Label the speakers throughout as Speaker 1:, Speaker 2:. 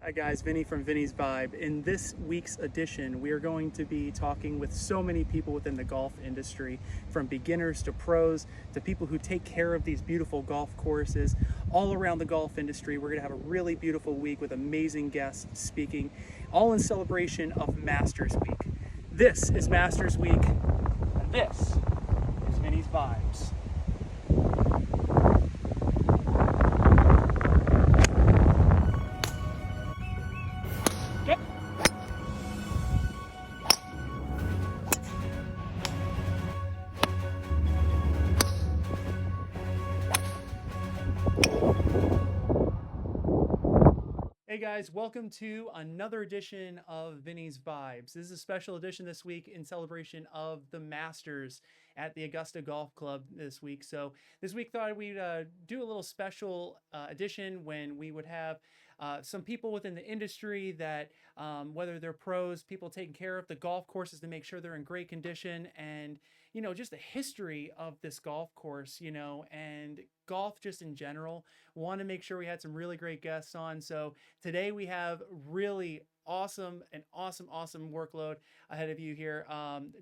Speaker 1: Hi guys, Vinny from Vinny's Vibe. In this week's edition, we are going to be talking with so many people within the golf industry, from beginners to pros to people who take care of these beautiful golf courses all around the golf industry. We're going to have a really beautiful week with amazing guests speaking, all in celebration of Masters Week. This is Masters Week, and this is Vinny's Vibes. Hey guys, welcome to another edition of Vinny's Vibes. This is a special edition this week in celebration of the Masters at the Augusta Golf Club this week. So this week thought we'd do a little special edition when we would have some people within the industry that, whether they're pros, people taking care of the golf courses to make sure they're in great condition, and just the history of this golf course, and golf just in general. Want to make sure we had some really great guests on. So today we have really awesome workload ahead of you here.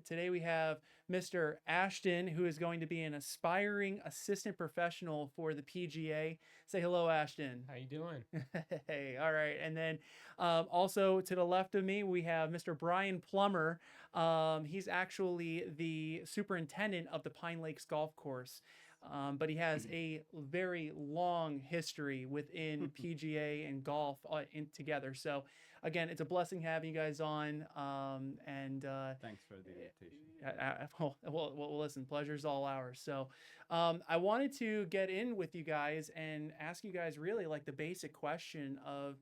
Speaker 1: Today we have Mr. Ashton, who is going to be an aspiring assistant professional for the PGA. Say hello, Ashton.
Speaker 2: How you doing?
Speaker 1: Hey, all right. And then also to the left of me, we have Mr. Bryan Plummer. He's actually the superintendent of the Pine Lakes Golf Course. But he has a very long history within PGA and golf together. So, again, it's a blessing having you guys on.
Speaker 2: Thanks for the invitation.
Speaker 1: Well, listen, pleasure's all ours. So, I wanted to get in with you guys and ask you guys really like the basic question of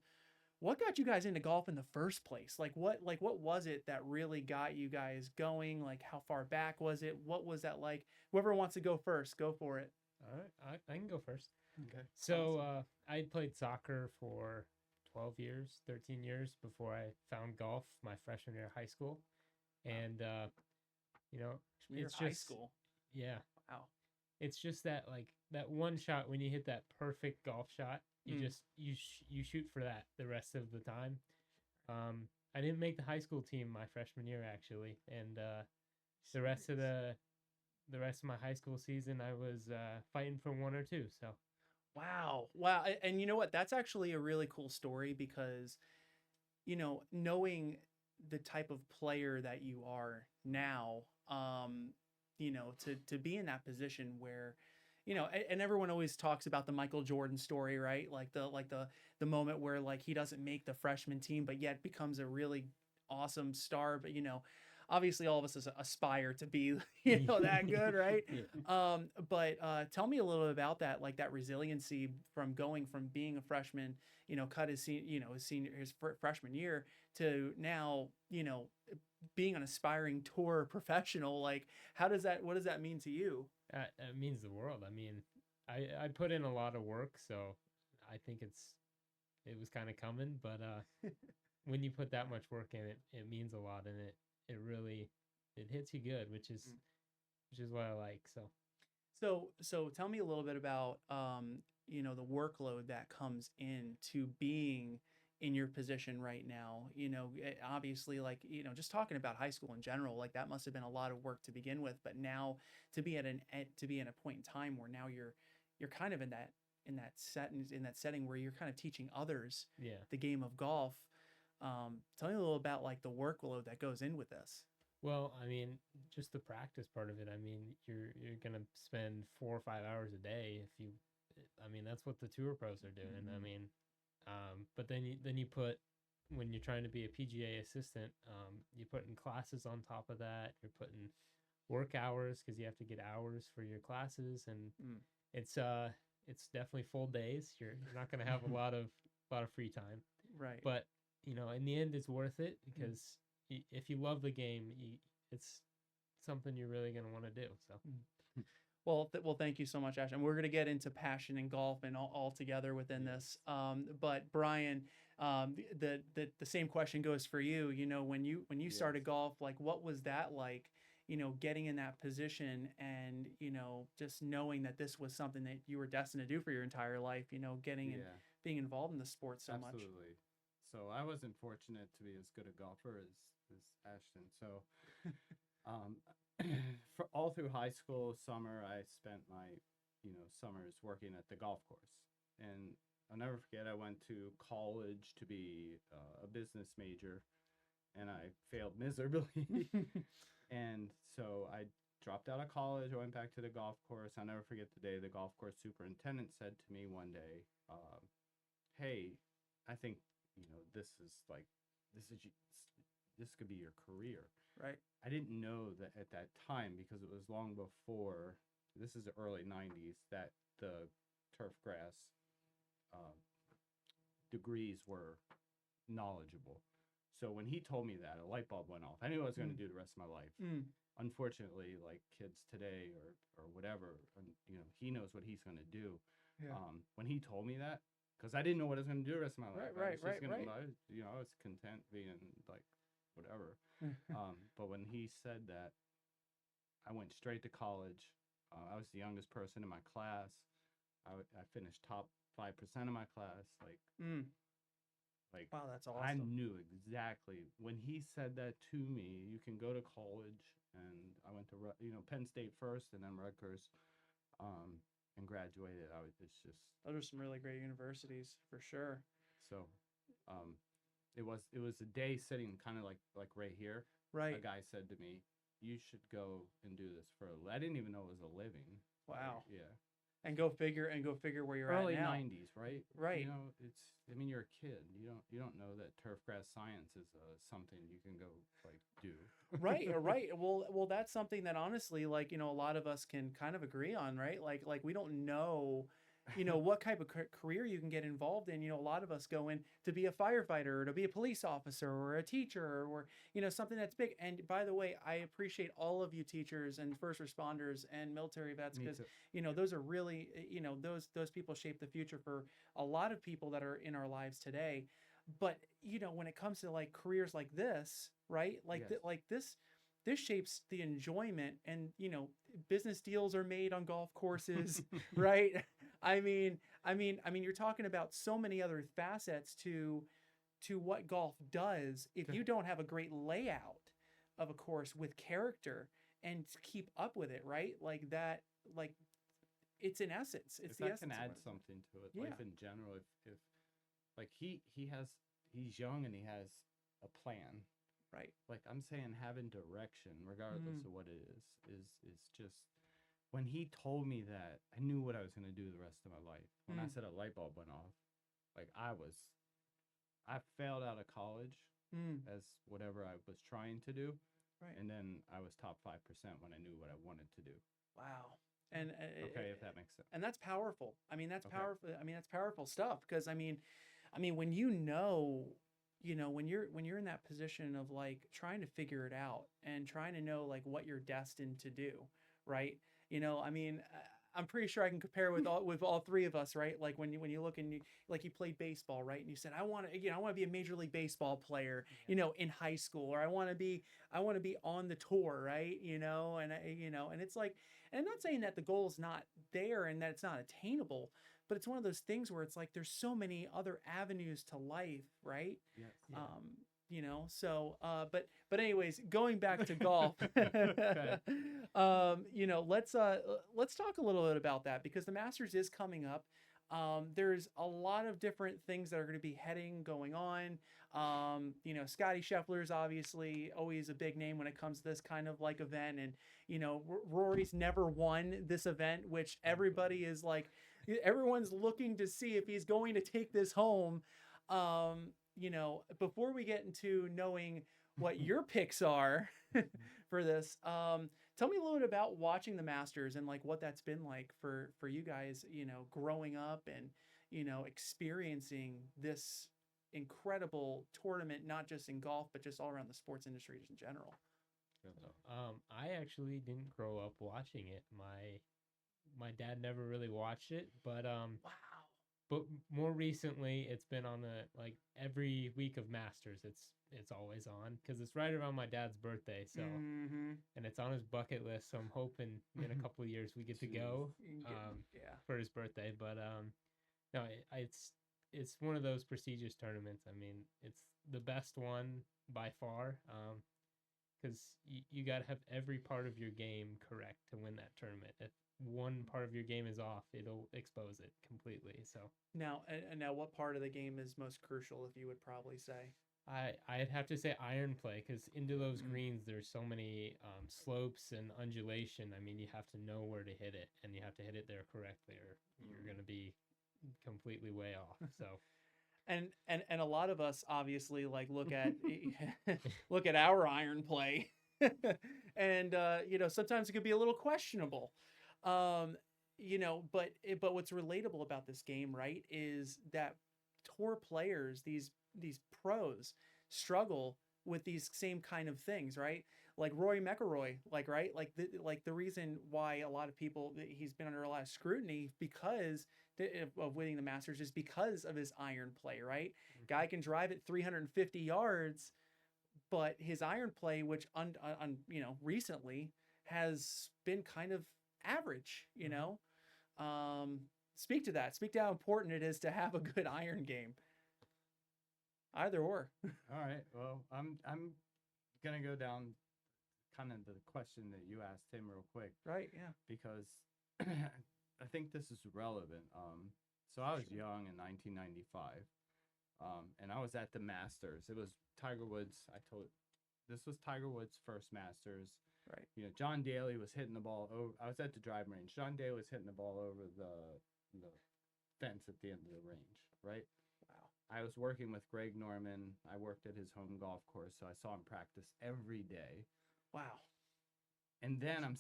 Speaker 1: what got you guys into golf in the first place? Like what was it that really got you guys going? Like how far back was it? What was that like? Whoever wants to go first, go for it.
Speaker 2: All right, I can go first.
Speaker 1: Okay.
Speaker 2: So I played soccer for 12 years, 13 years before I found golf my freshman year of high school. And, it's
Speaker 1: high
Speaker 2: just,
Speaker 1: school.
Speaker 2: yeah,
Speaker 1: Wow.
Speaker 2: it's just that like that one shot when you hit that perfect golf shot, you shoot for that the rest of the time. I didn't make the high school team my freshman year actually, and the rest of my high school season I was fighting for one or two. So
Speaker 1: Wow. And you know what? That's actually a really cool story because, knowing the type of player that you are now, to be in that position where, and everyone always talks about the Michael Jordan story, right? Like the moment where like he doesn't make the freshman team, but yet becomes a really awesome star. But obviously all of us aspire to be, that good, right?
Speaker 2: yeah.
Speaker 1: But tell me a little bit about that, like that resiliency from going from being a freshman, cut his freshman year to now, being an aspiring tour professional. Like, what does that mean to you?
Speaker 2: It means the world. I mean, I put in a lot of work, so I think it was kind of coming. But when you put that much work in it, it means a lot, and it really it hits you good, which is what I like.
Speaker 1: So tell me a little bit about the workload that comes into being in your position right now. Obviously, like, just talking about high school in general, like that must have been a lot of work to begin with, but now to be to be in a point in time where now you're kind of in that setting where you're kind of teaching others the game of golf. Tell me a little about like the workload that goes in with this.
Speaker 2: Well, I mean, just the practice part of it. I mean, you're gonna spend 4 or 5 hours a day if you. I mean, that's what the tour pros are doing. I mean, but then you put when you're trying to be a PGA assistant, you put in classes on top of that. You're putting work hours because you have to get hours for your classes, and it's definitely full days. You're not gonna have a lot of free time,
Speaker 1: Right.
Speaker 2: but in the end, it's worth it because if you love the game, it's something you're really going to want to do. So,
Speaker 1: well, thank you so much, Ash. And we're going to get into passion and golf and all together within this. But Bryan, the same question goes for you. When you started golf, like what was that like? Getting in that position and just knowing that this was something that you were destined to do for your entire life. Getting and being involved in the sport so much.
Speaker 3: Absolutely. So I wasn't fortunate to be as good a golfer as Ashton. So for all through high school, summer, I spent my, summers working at the golf course. And I'll never forget, I went to college to be a business major, and I failed miserably. And so I dropped out of college. I went back to the golf course. I'll never forget the day the golf course superintendent said to me one day, hey, I think, this could be your career.
Speaker 1: Right.
Speaker 3: I didn't know that at that time, because it was long before, this is the early 90s, that the turf grass degrees were knowledgeable. So when he told me that, a light bulb went off. I knew what I was going to do the rest of my life. Unfortunately, like kids today or whatever, he knows what he's going to do.
Speaker 1: Yeah.
Speaker 3: When he told me that, because I didn't know what I was going to do the rest of my life.
Speaker 1: Right.
Speaker 3: I was content being like whatever. But when he said that, I went straight to college. I was the youngest person in my class. I finished top 5% of my class. Like,
Speaker 1: wow, that's awesome.
Speaker 3: I knew exactly when he said that to me. You can go to college, and I went to Penn State first, and then Rutgers, and graduated. It's just,
Speaker 1: those are some really great universities for sure.
Speaker 3: So, it was a day sitting kind of like right here.
Speaker 1: Right.
Speaker 3: A guy said to me, "You should go and do this for I didn't even know it was a living."
Speaker 1: Wow.
Speaker 3: Yeah.
Speaker 1: And go figure where you're
Speaker 3: Early
Speaker 1: at now.
Speaker 3: 90s, right?
Speaker 1: Right.
Speaker 3: You're a kid. You don't know that turf grass science is something you can go do.
Speaker 1: Right. Well, that's something that honestly, a lot of us can kind of agree on, right? Like we don't know, what type of career you can get involved in. A lot of us go in to be a firefighter or to be a police officer or a teacher or, something that's big. And by the way, I appreciate all of you teachers and first responders and military vets, because, those are really, those people shape the future for a lot of people that are in our lives today. But, when it comes to careers like this, right?
Speaker 3: Yes.
Speaker 1: This shapes the enjoyment, and, business deals are made on golf courses, right? I mean, you're talking about so many other facets to what golf does. If you don't have a great layout of a course with character and keep up with it, right? Like that, it's in essence. It's the essence.
Speaker 3: If I can add something to it,
Speaker 1: Yeah.
Speaker 3: life in general, if he's young and he has a plan.
Speaker 1: Right.
Speaker 3: Like I'm saying, having direction, regardless of what it is just, when he told me that, I knew what I was going to do the rest of my life. When I said a light bulb went off, I failed out of college as whatever I was trying to do.
Speaker 1: Right.
Speaker 3: And then I was top 5% when I knew what I wanted to do.
Speaker 1: Wow. And
Speaker 3: okay, if that makes sense.
Speaker 1: And that's powerful. That's
Speaker 3: Okay.
Speaker 1: powerful. That's powerful stuff, because when when you're in that position of trying to figure it out and trying to know what you're destined to do, right? I'm pretty sure I can compare with all three of us, right? Like when you look and you played baseball, right? And you said, I want to be a Major League Baseball player, in high school, or I want to be on the tour, right? And it's and I'm not saying that the goal is not there and that it's not attainable, but it's one of those things where it's there's so many other avenues to life, right?
Speaker 3: Yes.
Speaker 1: But anyways, going back to golf, let's talk a little bit about that, because the Masters is coming up. There's a lot of different things that are going to be going on. Scotty Scheffler's obviously always a big name when it comes to this kind of event. And, Rory's never won this event, which everybody is everyone's looking to see if he's going to take this home. Before we get into knowing what your picks are for this, tell me a little bit about watching the Masters and what that's been like for you guys, growing up and, experiencing this incredible tournament, not just in golf, but just all around the sports industry in general.
Speaker 2: I actually didn't grow up watching it. My dad never really watched it, but
Speaker 1: Wow.
Speaker 2: But more recently, it's been on every week of Masters. It's always on because it's right around my dad's birthday. So, and it's on his bucket list. So I'm hoping in a couple of years we get to go for his birthday. But no, it's it's one of those prestigious tournaments. I mean, it's the best one by far. Because you got to have every part of your game correct to win that tournament. If one part of your game is off, it'll expose it completely. So
Speaker 1: Now, and now, what part of the game is most crucial? If you would probably say.
Speaker 2: I'd have to say iron play, because into those
Speaker 1: Mm.
Speaker 2: greens there's so many slopes and undulation. I mean, you have to know where to hit it, and you have to hit it there correctly, or you're gonna be completely way off. So
Speaker 1: And a lot of us obviously like look at look at our iron play, and sometimes it could be a little questionable. But what's relatable about this game, right, is that tour players, these pros, struggle with these same kind of things, right? Like Rory McIlroy, right? Like the reason why a lot of people, he's been under a lot of scrutiny because of winning the Masters is because of his iron play, right? Guy can drive it 350 yards, but his iron play, which recently has been kind of average, Speak to that. Speak to how important it is to have a good iron game. Either or.
Speaker 3: All right. Well, I'm gonna go down kind of the question that you asked him real quick.
Speaker 1: Right. Yeah.
Speaker 3: Because I think this is relevant. So I was young in 1995, and I was at the Masters. It was Tiger Woods. This was Tiger Woods' first Masters.
Speaker 1: Right.
Speaker 3: John Daly was hitting the ball over. I was at the driving range. John Daly was hitting the ball over the fence at the end of the range. Right.
Speaker 1: Wow.
Speaker 3: I was working with Greg Norman. I worked at his home golf course, so I saw him practice every day.
Speaker 1: Wow.
Speaker 3: And then I'm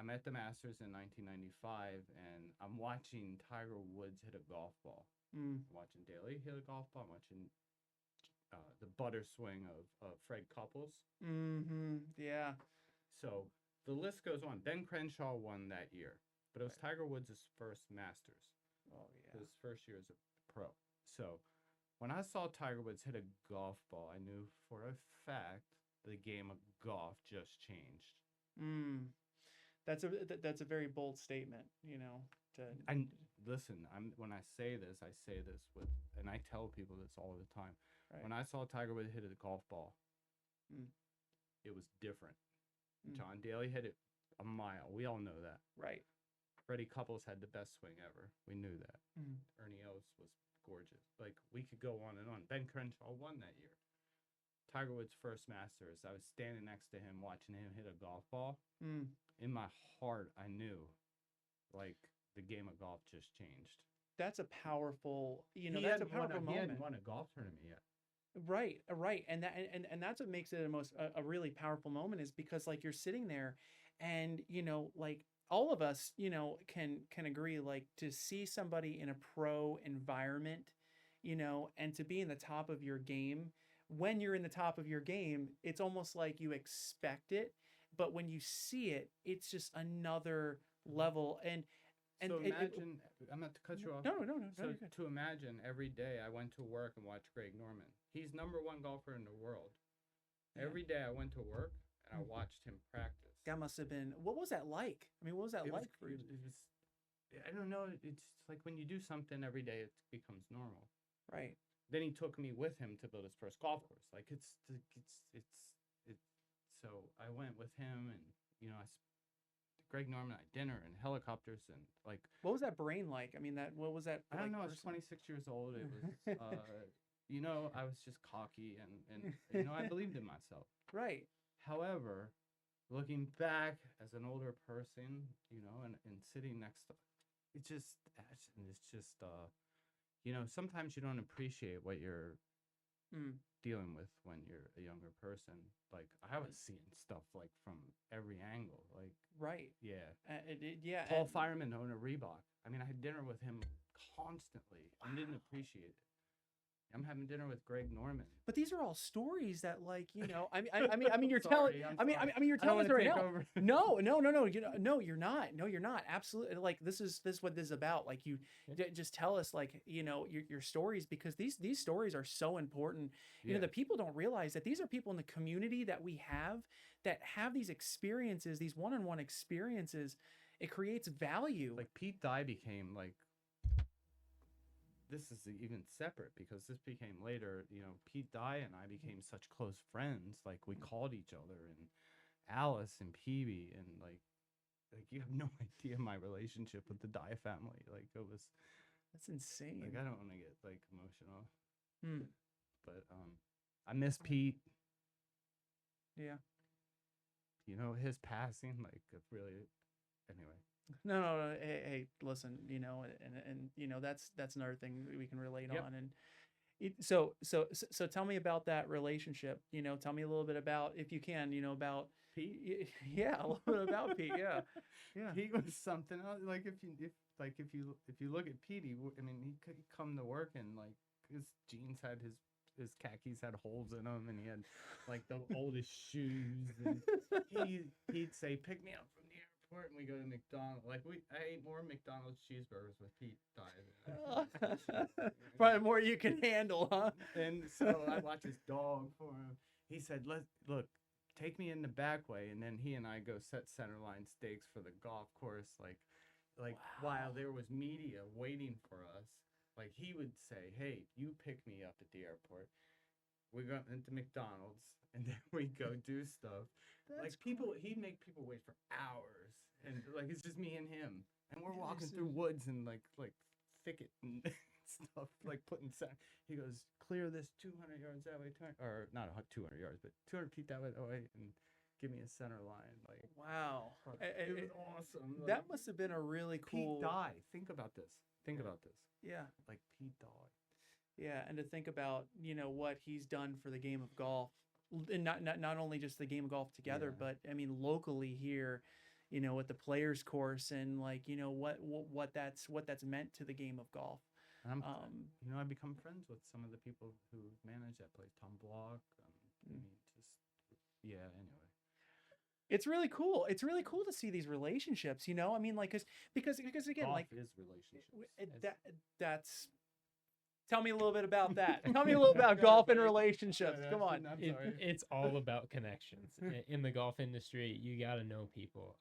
Speaker 3: at the Masters in 1995, and I'm watching Tiger Woods hit a golf ball. I'm watching Daly hit a golf ball. I'm watching the butter swing of Fred Couples.
Speaker 1: Yeah.
Speaker 3: So the list goes on. Ben Crenshaw won that year, but it was Tiger Woods' first Masters.
Speaker 1: Oh, yeah.
Speaker 3: His first year as a pro. So when I saw Tiger Woods hit a golf ball, I knew for a fact the game of golf just changed.
Speaker 1: That's a very bold statement,
Speaker 3: And listen, when I say this with, and I tell people this all the time.
Speaker 1: Right.
Speaker 3: When I saw Tiger Woods hit a golf ball, it was different. John Daly hit it a mile. We all know that.
Speaker 1: Right.
Speaker 3: Freddie Couples had the best swing ever. We knew that. Ernie Els was gorgeous. Like, we could go on and on. Ben Crenshaw won that year. Tiger Woods' first Masters. I was standing next to him, watching him hit a golf ball. In my heart, I knew, like, the game of golf just changed.
Speaker 1: That's a powerful,
Speaker 3: He
Speaker 1: moment.
Speaker 3: hadn't won a golf tournament yet.
Speaker 1: Right, and that's what makes it a really powerful moment, is because like you're sitting there, and like all of us can agree, like, to see somebody in a pro environment, and to be in the top of your game. When you're in the top of your game, it's almost like you expect it, but when you see it, it's just another level. And
Speaker 3: so imagine, I'm not to cut you off.
Speaker 1: No.
Speaker 3: So to imagine every day I went to work and watched Greg Norman. He's #1 golfer in the world.
Speaker 1: Yeah.
Speaker 3: Every day I went to work and I watched him practice.
Speaker 1: That must have been, what was that like? I mean, what was that like for you?
Speaker 3: It was, I don't know. It's like when you do something every day, it becomes normal.
Speaker 1: Right.
Speaker 3: Then he took me with him to build his first golf course. Like it's. So I went with him, and Greg Norman at dinner and helicopters and like.
Speaker 1: What was that brain like? I mean, what was that?
Speaker 3: I don't
Speaker 1: like,
Speaker 3: know. I was 26 years old. It was, I was just cocky and I believed in myself.
Speaker 1: Right.
Speaker 3: However, looking back as an older person, and sitting next to, it's just, sometimes you don't appreciate what you're dealing with when you're a younger person. Like, I was seeing stuff like from every angle. Like,
Speaker 1: right.
Speaker 3: Yeah. Paul Fireman owned a Reebok. I mean, I had dinner with him constantly. Wow. I didn't appreciate it. I'm having dinner with Greg Norman.
Speaker 1: But these are all stories that, like, I mean, you're telling. I mean, you're telling us right now. No, you're not. No, you're not. Absolutely. Like, this is what this is about. Like, you just tell us, like, your stories, because these stories are so important. The people don't realize that these are people in the community that we have that have these experiences, these one-on-one experiences. It creates value.
Speaker 3: Like, Pete Dye became like this is even separate because this became later, Pete Dye and I became such close friends. Like we called each other, and Alice and Peavy, and like you have no idea my relationship with the Dye family. Like it was,
Speaker 1: That's insane.
Speaker 3: like I don't want to get like emotional,
Speaker 1: Hmm.
Speaker 3: but I miss Pete.
Speaker 1: Yeah.
Speaker 3: His passing, like it really. Anyway.
Speaker 1: No. Hey, listen. And that's another thing we can relate
Speaker 3: Yep.
Speaker 1: on. And so tell me about that relationship. Tell me a little bit about, if you can, about
Speaker 3: Pete.
Speaker 1: Yeah, a little bit about Pete. Yeah. Yeah.
Speaker 3: Pete was something else. Like if you look at Pete, he could come to work and like his jeans had his khakis had holes in them, and he had like the oldest shoes. And he'd say, "Pick me up from the airport," and we go to McDonald's. Like I ate more McDonald's cheeseburgers with Pete Dye.
Speaker 1: Probably more you can handle, huh?
Speaker 3: And so I watch his dog for him. He said, look, take me in the back way," and then he and I go set center line stakes for the golf course. Like while there was media waiting for us, like he would say, "Hey, you pick me up at the airport. We go into McDonald's, and then we go do stuff."
Speaker 1: That's
Speaker 3: he'd make people wait for hours, and like it's just me and him, and we're walking through woods and like thicket and stuff, like putting sound. He goes, "Clear this 200 yards that way, or not 200 yards, but 200 feet that way, and give me a center line." Like,
Speaker 1: Wow.
Speaker 3: it was awesome.
Speaker 1: That must have been a really cool.
Speaker 3: Pete Dye. Think about this.
Speaker 1: Yeah.
Speaker 3: Like Pete Dye.
Speaker 1: Yeah, and to think about, what he's done for the game of golf, and not only just the game of golf together,
Speaker 3: Yeah.
Speaker 1: but I mean locally here, with the players course, and like, what that's meant to the game of golf.
Speaker 3: And I've become friends with some of the people who manage that place. Tom Block. Anyway.
Speaker 1: It's really cool. It's really cool to see these relationships, I mean, like, because again,
Speaker 3: Golf
Speaker 1: like
Speaker 3: is relationships.
Speaker 1: that's. Tell me a little bit about that. Tell me a little about golf and relationships. Come on.
Speaker 3: I'm sorry.
Speaker 2: It's all about connections. In the golf industry, you got to know people.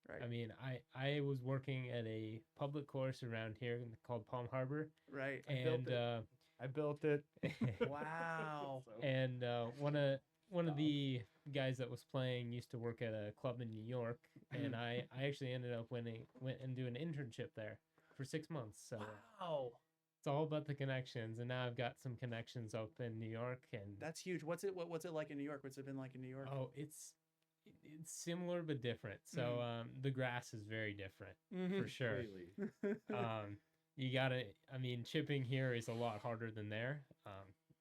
Speaker 1: Right.
Speaker 2: I mean, I was working at a public course around here called Palm Harbor.
Speaker 1: Right.
Speaker 2: And
Speaker 3: I built it.
Speaker 1: Wow.
Speaker 2: And one of the guys that was playing used to work at a club in New York, and I actually ended up went and do an internship there for 6 months. So
Speaker 1: Wow.
Speaker 2: it's all about the connections, and now I've got some connections up in New York, and
Speaker 1: That's huge. What's it like in New York? What's it been like in New York?
Speaker 2: oh, it's similar but different. So the grass is very different for sure.
Speaker 3: Completely.
Speaker 2: You gotta, I mean, chipping here is a lot harder than there.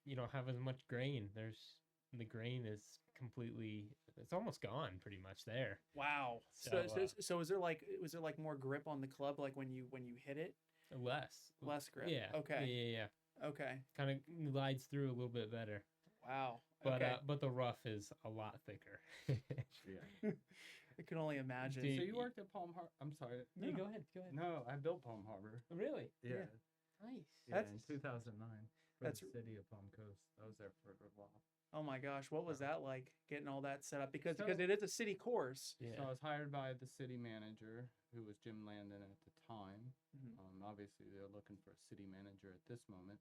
Speaker 2: You don't have as much grain. The grain is completely, it's almost gone pretty much there.
Speaker 1: Wow. So was there like more grip on the club, like when you hit it?
Speaker 2: Less
Speaker 1: Grip.
Speaker 2: Yeah.
Speaker 1: Okay.
Speaker 2: Yeah.
Speaker 1: Okay.
Speaker 2: Kind of glides through a little bit better.
Speaker 1: Wow.
Speaker 2: But
Speaker 1: Okay.
Speaker 2: but the rough is a lot thicker.
Speaker 3: Yeah.
Speaker 1: I can only imagine.
Speaker 2: Do
Speaker 3: So you worked at Palm Harbor? I'm sorry.
Speaker 2: Yeah, go ahead.
Speaker 3: No, I built Palm Harbor.
Speaker 2: Really?
Speaker 3: Yeah.
Speaker 2: Nice.
Speaker 3: Yeah,
Speaker 1: That's-
Speaker 3: in 2009 for
Speaker 1: that's-
Speaker 3: the city of Palm Coast. I was there for a while.
Speaker 1: Oh my gosh, what was that like, getting all that set up? Because
Speaker 3: So-
Speaker 1: it is a city course.
Speaker 2: Yeah.
Speaker 3: So I was hired by the city manager, who was Jim Landon at the time.
Speaker 1: Mhm.
Speaker 3: Obviously, they're looking for a city manager at this moment.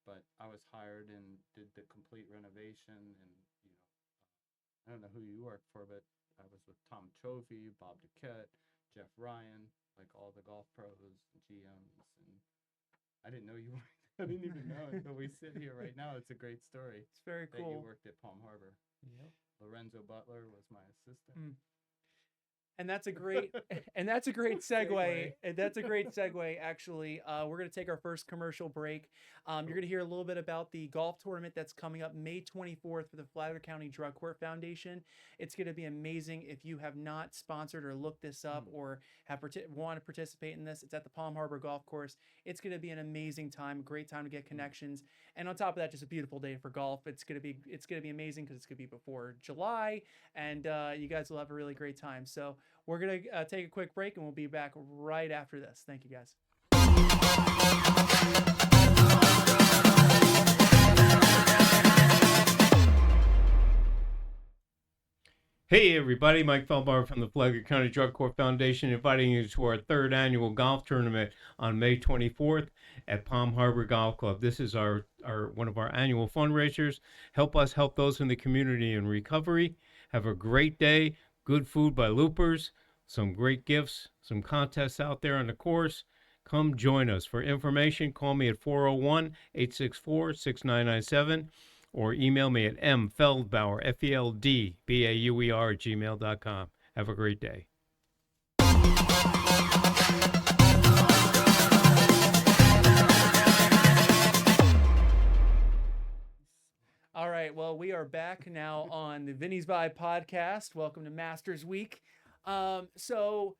Speaker 3: But I was hired and did the complete renovation. And I don't know who you worked for, but I was with Tom Trophy, Bob Duquette, Jeff Ryan, like all the golf pros and GMs. And I didn't know you were. I didn't even know until we sit here right now. It's a great story.
Speaker 1: It's very
Speaker 3: That you
Speaker 1: cool.
Speaker 3: worked at Palm Harbor.
Speaker 2: Yep.
Speaker 3: Lorenzo Butler was my assistant.
Speaker 1: And that's a great segue.
Speaker 3: Segue.
Speaker 1: And that's a great segue, actually. We're going to take our first commercial break. You're going to hear a little bit about the golf tournament that's coming up May 24th for the Flagler County Drug Court Foundation. It's going to be amazing. If you have not sponsored or looked this up or have want to participate in this, it's at the Palm Harbor Golf Course. It's going to be an amazing time, great time to get connections. And on top of that, just a beautiful day for golf. It's going to be amazing because it's going to be before July, and you guys will have a really great time. So we're going to take a quick break, and we'll be back right after this. Thank you, guys.
Speaker 4: Hey everybody, Mike Feldbauer from the Flagler County Drug Court Foundation, inviting you to our third annual golf tournament on May 24th at Palm Harbor Golf Club. This is our one of our annual fundraisers. Help us help those in the community in recovery. Have a great day. Good food by Loopers. Some great gifts. Some contests out there on the course. Come join us. For information, call me at 401-864-6997 or email me at mfeldbauer, FELDBAUER @gmail.com. Have a great day.
Speaker 1: All right, well, we are back now on the Vinny's Vibe podcast. Welcome to Masters Week. So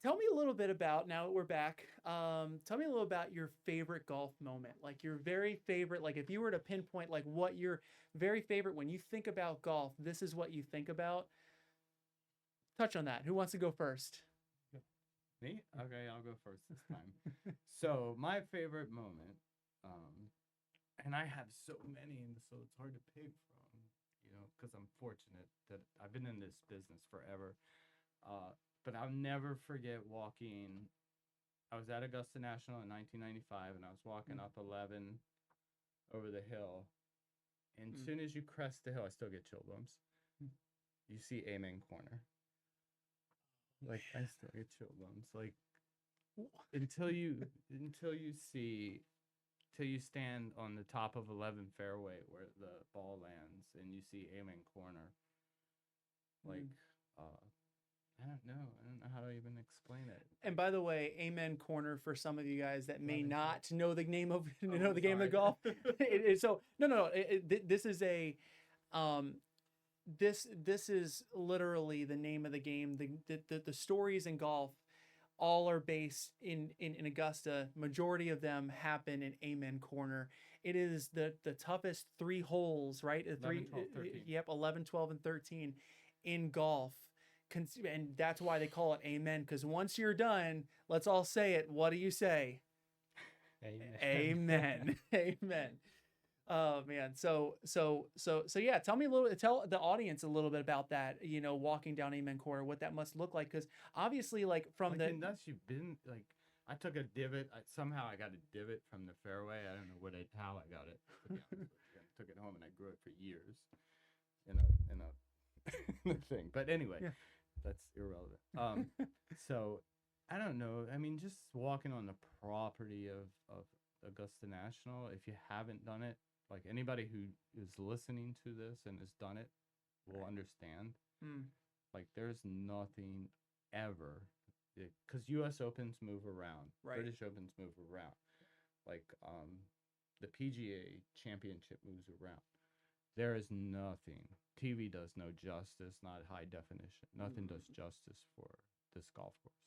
Speaker 1: tell me a little bit about, now that we're back, tell me a little about your favorite golf moment, like your very favorite, like if you were to pinpoint like what your very favorite, when you think about golf, this is what you think about. Touch on that. Who wants to go first?
Speaker 3: Me? Okay, I'll go first this time. So my favorite moment, and I have so many, and so it's hard to pick from, because I'm fortunate that I've been in this business forever. But I'll never forget walking. I was at Augusta National in 1995, and I was walking up 11 over the hill. And as soon as you crest the hill, I still get chill bumps. You see Amen Corner. Like, I still get chill bumps. Like, until you stand on the top of 11 fairway where the ball lands and you see Amen Corner. Like, I don't know how to even explain it.
Speaker 1: And by the way, Amen Corner, for some of you guys that may not know the name of the game of golf. So no. This is a this is literally the name of the game. The stories in golf all are based in Augusta. Majority of them happen in Amen Corner. It is the toughest 3 holes, right?
Speaker 3: 11, 12, 13.
Speaker 1: Yep, 11, 12, and 13 in golf. And that's why they call it Amen, because once you're done, let's all say it. What do you say? Amen. Amen. Oh man. So yeah, tell the audience a little bit about that, walking down Amen Corner, what that must look like. Cause obviously like from
Speaker 3: unless you've been like, I took a divot. Somehow I got a divot from the fairway. I don't know how I got it. To be honest with you. I took it home and I grew it for years in a thing. But anyway, yeah. That's irrelevant. So I don't know. I mean, just walking on the property of Augusta National, if you haven't done it, like anybody who is listening to this and has done it will understand. Like there's nothing ever, because U.S. Opens move around, right. British Opens move around, like the PGA Championship moves around. There is nothing. TV does no justice, not high definition. Nothing does justice for this golf course.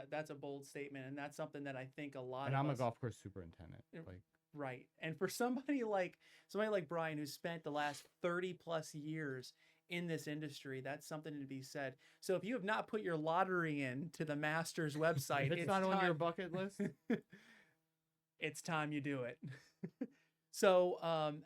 Speaker 1: That's a bold statement, and that's something that I think a lot
Speaker 3: and
Speaker 1: of
Speaker 3: I'm
Speaker 1: us,
Speaker 3: a golf course superintendent.
Speaker 1: Right. And for somebody like Bryan, who's spent the last 30 plus years in this industry, that's something to be said. So if you have not put your lottery in to the Masters website,
Speaker 3: it's not on your bucket list.
Speaker 1: It's time you do it. So,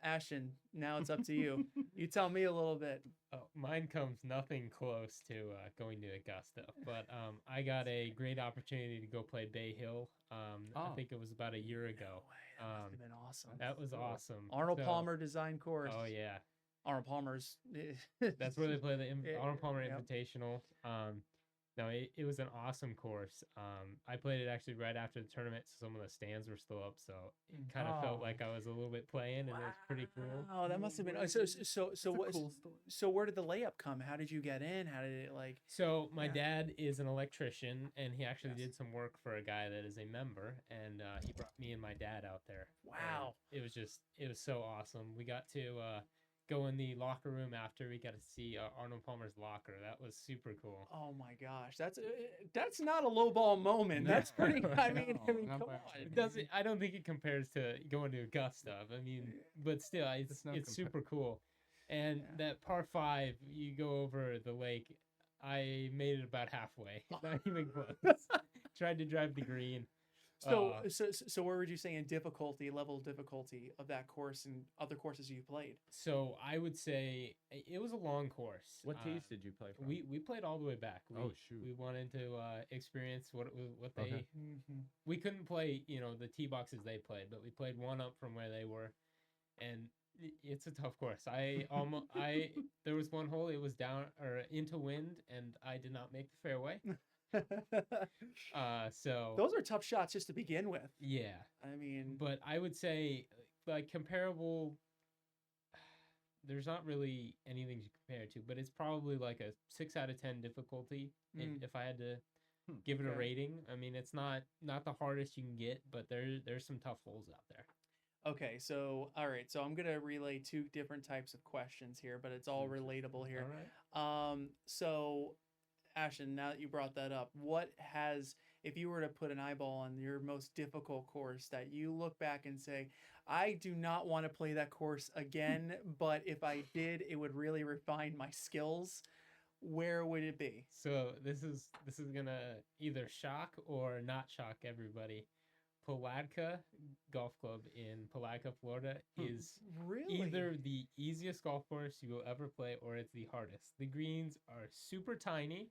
Speaker 1: Ashton, now it's up to you. You tell me a little bit.
Speaker 2: Oh, mine comes nothing close to going to Augusta, but I got a great opportunity to go play Bay Hill. I think it was about a year ago.
Speaker 1: That must have been awesome.
Speaker 2: That was awesome.
Speaker 1: Arnold Palmer design course.
Speaker 2: Oh yeah,
Speaker 1: Arnold Palmer's.
Speaker 2: That's where they play the Arnold Palmer Invitational. No, it was an awesome course. I played it actually right after the tournament, so some of the stands were still up, so it kind of felt like I was a little bit playing, and it was pretty cool.
Speaker 1: Oh, that must have been so where did the layup come? How did you get in? How did it like?
Speaker 2: So my dad is an electrician, and he actually did some work for a guy that is a member, and he brought me and my dad out there.
Speaker 1: Wow.
Speaker 2: And it was so awesome. We got to go in the locker room after. We got to see Arnold Palmer's locker. That was super cool.
Speaker 1: Oh my gosh, that's not a low ball moment.
Speaker 2: No.
Speaker 1: That's pretty. I mean, come on.
Speaker 2: It doesn't. I don't think it compares to going to Augusta. I mean, but still, it's super cool. And that par 5, you go over the lake. I made it about halfway, not even close. Tried to drive the green.
Speaker 1: So where would you say in level of difficulty of that course and other courses you played?
Speaker 2: So I would say it was a long course.
Speaker 3: What tees did you play from?
Speaker 2: We played all the way back.
Speaker 3: Oh, shoot.
Speaker 2: We wanted to experience what they.
Speaker 3: Okay.
Speaker 2: We couldn't play, the tee boxes they played, but we played one up from where they were, and it's a tough course. There was one hole, it was down or into wind, and I did not make the fairway. So
Speaker 1: those are tough shots just to begin with.
Speaker 2: Yeah,
Speaker 1: I mean,
Speaker 2: but I would say like comparable. There's not really anything to compare to, but it's probably like a 6 out of 10 difficulty if I had to give it a rating. I mean, it's not the hardest you can get, but there's some tough holes out there.
Speaker 1: Okay, so all right, so I'm gonna relay 2 different types of questions here, but it's all relatable here.
Speaker 2: All right.
Speaker 1: So Ashton, now that you brought that up, if you were to put an eyeball on your most difficult course that you look back and say, I do not want to play that course again, but if I did, it would really refine my skills, where would it be?
Speaker 2: So this is gonna either shock or not shock everybody. Palatka Golf Club in Palatka, Florida is
Speaker 1: really
Speaker 2: either the easiest golf course you will ever play or it's the hardest. The greens are super tiny.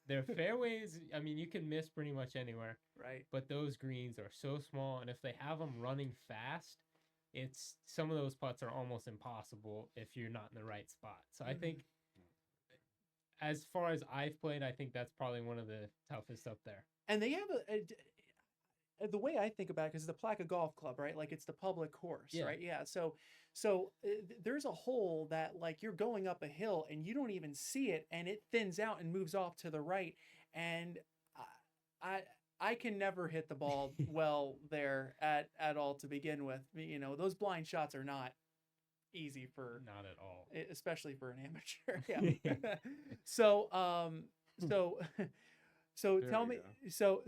Speaker 2: Their fairways, I mean, you can miss pretty much anywhere.
Speaker 1: Right.
Speaker 2: But those greens are so small, and if they have them running fast, some of those putts are almost impossible if you're not in the right spot. So I think as far as I've played, I think that's probably one of the toughest up there.
Speaker 1: And they have the way I think about it, because the Palatka Golf Club, right? Like it's the public course, right? Yeah. So there's a hole that like you're going up a hill and you don't even see it, and it thins out and moves off to the right. And I can never hit the ball well there at all to begin with. Those blind shots are not easy
Speaker 2: not at all,
Speaker 1: especially for an amateur. Yeah. So tell me. So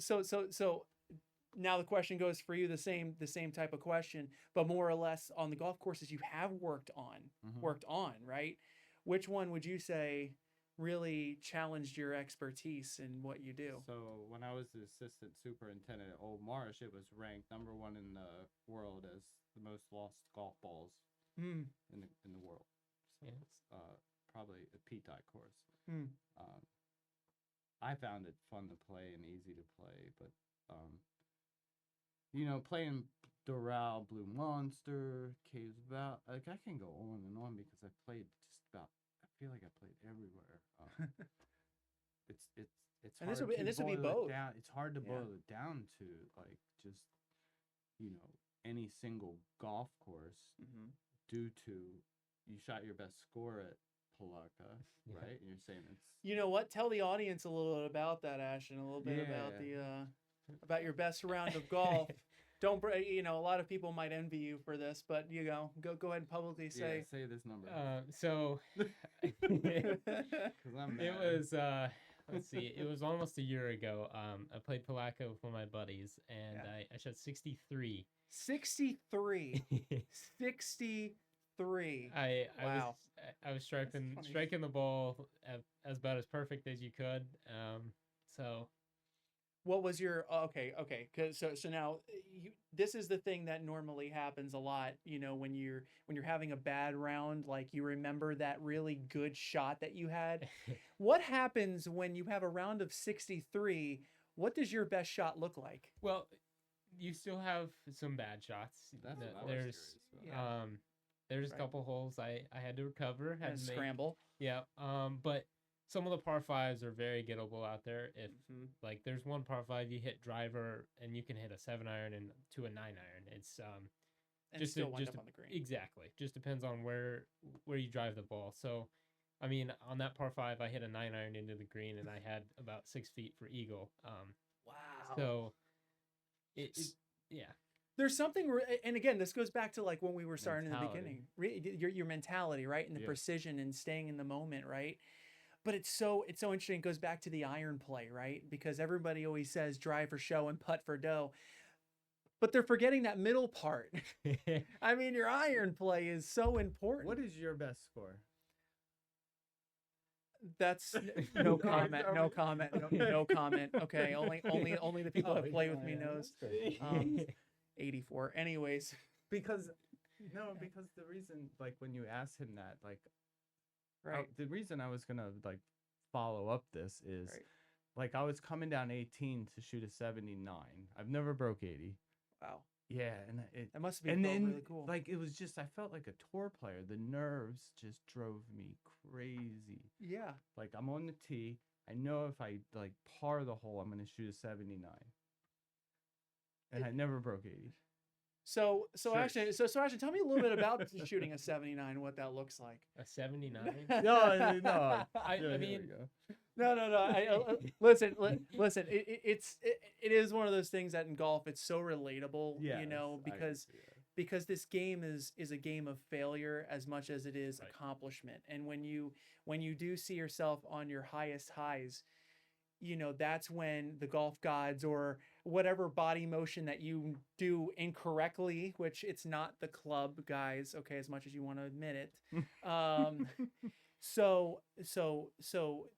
Speaker 1: now the question goes for you, the same type of question, but more or less on the golf courses you have worked on, right? Which one would you say really challenged your expertise in what you do?
Speaker 3: So when I was the assistant superintendent at Old Marsh, it was ranked #1 in the world as the most lost golf balls in the world. So it's probably a P-type course. I found it fun to play and easy to play, but playing Doral, Blue Monster, Caves Valley, like I can go on and on because I played I feel like I played everywhere. It's
Speaker 1: and
Speaker 3: hard
Speaker 1: this would be both.
Speaker 3: It's hard to boil it down to like just any single golf course due to you shot your best score at Palatka, right? And you're saying it's.
Speaker 1: You know what? Tell the audience a little bit about that, Ashton. A little bit about about your best round of golf. Don't a lot of people might envy you for this, but go ahead and publicly say.
Speaker 3: Say this number.
Speaker 2: So
Speaker 3: it
Speaker 2: was let's see, it was almost a year ago. I played Palatka with one of my buddies, and I shot 63.
Speaker 1: 63. 63.
Speaker 2: I was striking the ball as about as perfect as you could. So.
Speaker 1: What was your okay? Cause so now this is the thing that normally happens a lot. When you're having a bad round, like you remember that really good shot that you had. What happens when you have a round of 63? What does your best shot look like?
Speaker 2: Well, you still have some bad shots. There's a couple holes I had to recover, had to
Speaker 1: scramble.
Speaker 2: Yeah. But some of the par 5s are very gettable out there. If like there's one par 5 you hit driver and you can hit a 7-iron and to a 9-iron. It's
Speaker 1: and just still wind up on the green.
Speaker 2: Exactly. Just depends on where you drive the ball. So, I mean, on that par 5, I hit a 9-iron into the green and I had about 6 feet for eagle.
Speaker 1: Wow.
Speaker 2: So, yeah.
Speaker 1: There's something, and again, this goes back to like when we were starting in the beginning. Your mentality, right, and the precision and staying in the moment, right. But it's so interesting. It goes back to the iron play, right? Because everybody always says drive for show and putt for dough. But they're forgetting that middle part. I mean, your iron play is so important.
Speaker 3: What is your best score?
Speaker 1: That's no comment. No comment. No comment. Okay, only the people that play with me knows. 84. Anyways,
Speaker 3: Because because the reason, like, when you asked him that, like,
Speaker 1: right.
Speaker 3: the reason I was gonna like follow up this is
Speaker 1: Right.
Speaker 3: like I was coming down 18 to shoot a 79. I've never broke 80.
Speaker 1: Wow.
Speaker 3: Yeah, and
Speaker 1: That must have been
Speaker 3: and then
Speaker 1: really cool.
Speaker 3: like it was just, I felt like a tour player. The nerves just drove me crazy.
Speaker 1: Yeah.
Speaker 3: Like, I'm on the tee. I know if I like par the hole, I'm gonna shoot a 79. And I never broke 80.
Speaker 1: So
Speaker 3: Sure.
Speaker 1: Ashton, Ashton, tell me a little bit about shooting a 79, what that looks like.
Speaker 2: A 79.
Speaker 3: No.
Speaker 2: I
Speaker 3: Here we
Speaker 2: mean,
Speaker 3: go.
Speaker 1: No. Listen. It is one of those things that in golf it's so relatable,
Speaker 3: Yes,
Speaker 1: because this game is a game of failure as much as it is
Speaker 2: Right.
Speaker 1: accomplishment. And when you do see yourself on your highest highs, that's when the golf gods or whatever body motion that you do incorrectly, which it's not the club guys, okay, as much as you want to admit it. So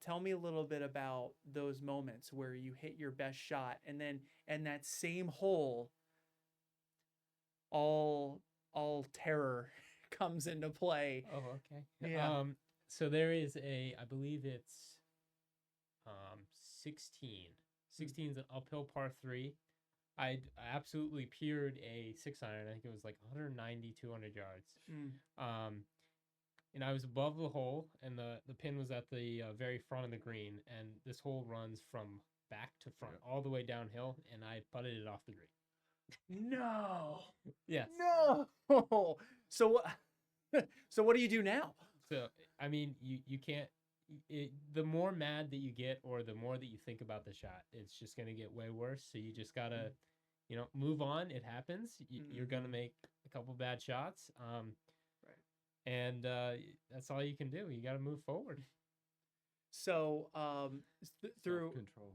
Speaker 1: tell me a little bit about those moments where you hit your best shot and that same hole, all terror comes into play.
Speaker 2: oh, okay.
Speaker 1: Yeah.
Speaker 2: So there is I believe it's 16. 16 is an uphill par 3. I absolutely peered a 6-iron. I think it was like 190, 200 yards. And I was above the hole, and the pin was at the very front of the green, and this hole runs from back to front, all the way downhill, and I putted it off the green.
Speaker 1: No.
Speaker 2: Yes.
Speaker 1: No. So what do you do now?
Speaker 2: So, I mean, you can't, the more mad that you get or the more that you think about the shot, it's just going to get way worse. So you just got to, move on. It happens. You're going to make a couple bad shots.
Speaker 1: Right.
Speaker 2: And that's all you can do. You got to move forward.
Speaker 1: So through
Speaker 3: Self-control.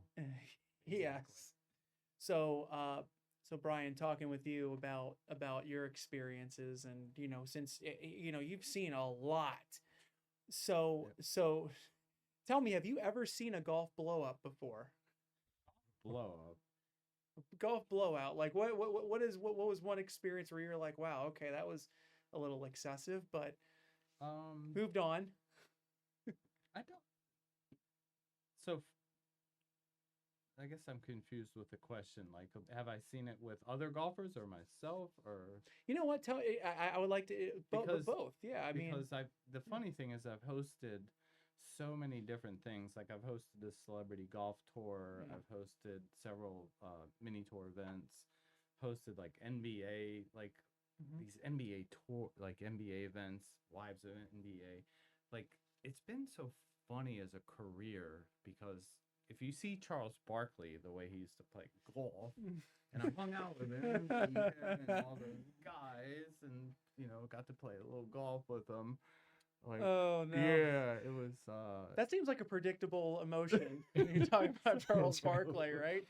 Speaker 1: yes. So Bryan, talking with you about your experiences, and since you've seen a lot. So tell me, have you ever seen a golf blow up before?
Speaker 3: Blow up.
Speaker 1: Golf blowout. Like what was one experience where you're like, wow, okay, that was a little excessive, but moved on.
Speaker 3: I don't. So I guess I'm confused with the question. Like, have I seen it with other golfers or myself, or?
Speaker 1: You know what? I would like to both. Yeah, I mean,
Speaker 3: because the funny thing is I've hosted so many different things. Like, I've hosted a celebrity golf tour.
Speaker 1: Yeah.
Speaker 3: I've hosted several mini tour events. Hosted like NBA, like these NBA tour, like NBA events, lives of NBA. Like, it's been so funny as a career because if you see Charles Barkley, the way he used to play golf, and I hung out with him and all the guys, and got to play a little golf with them. Like,
Speaker 1: oh no!
Speaker 3: Yeah, it was.
Speaker 1: That seems like a predictable emotion when you're talking about Charles Barkley, right?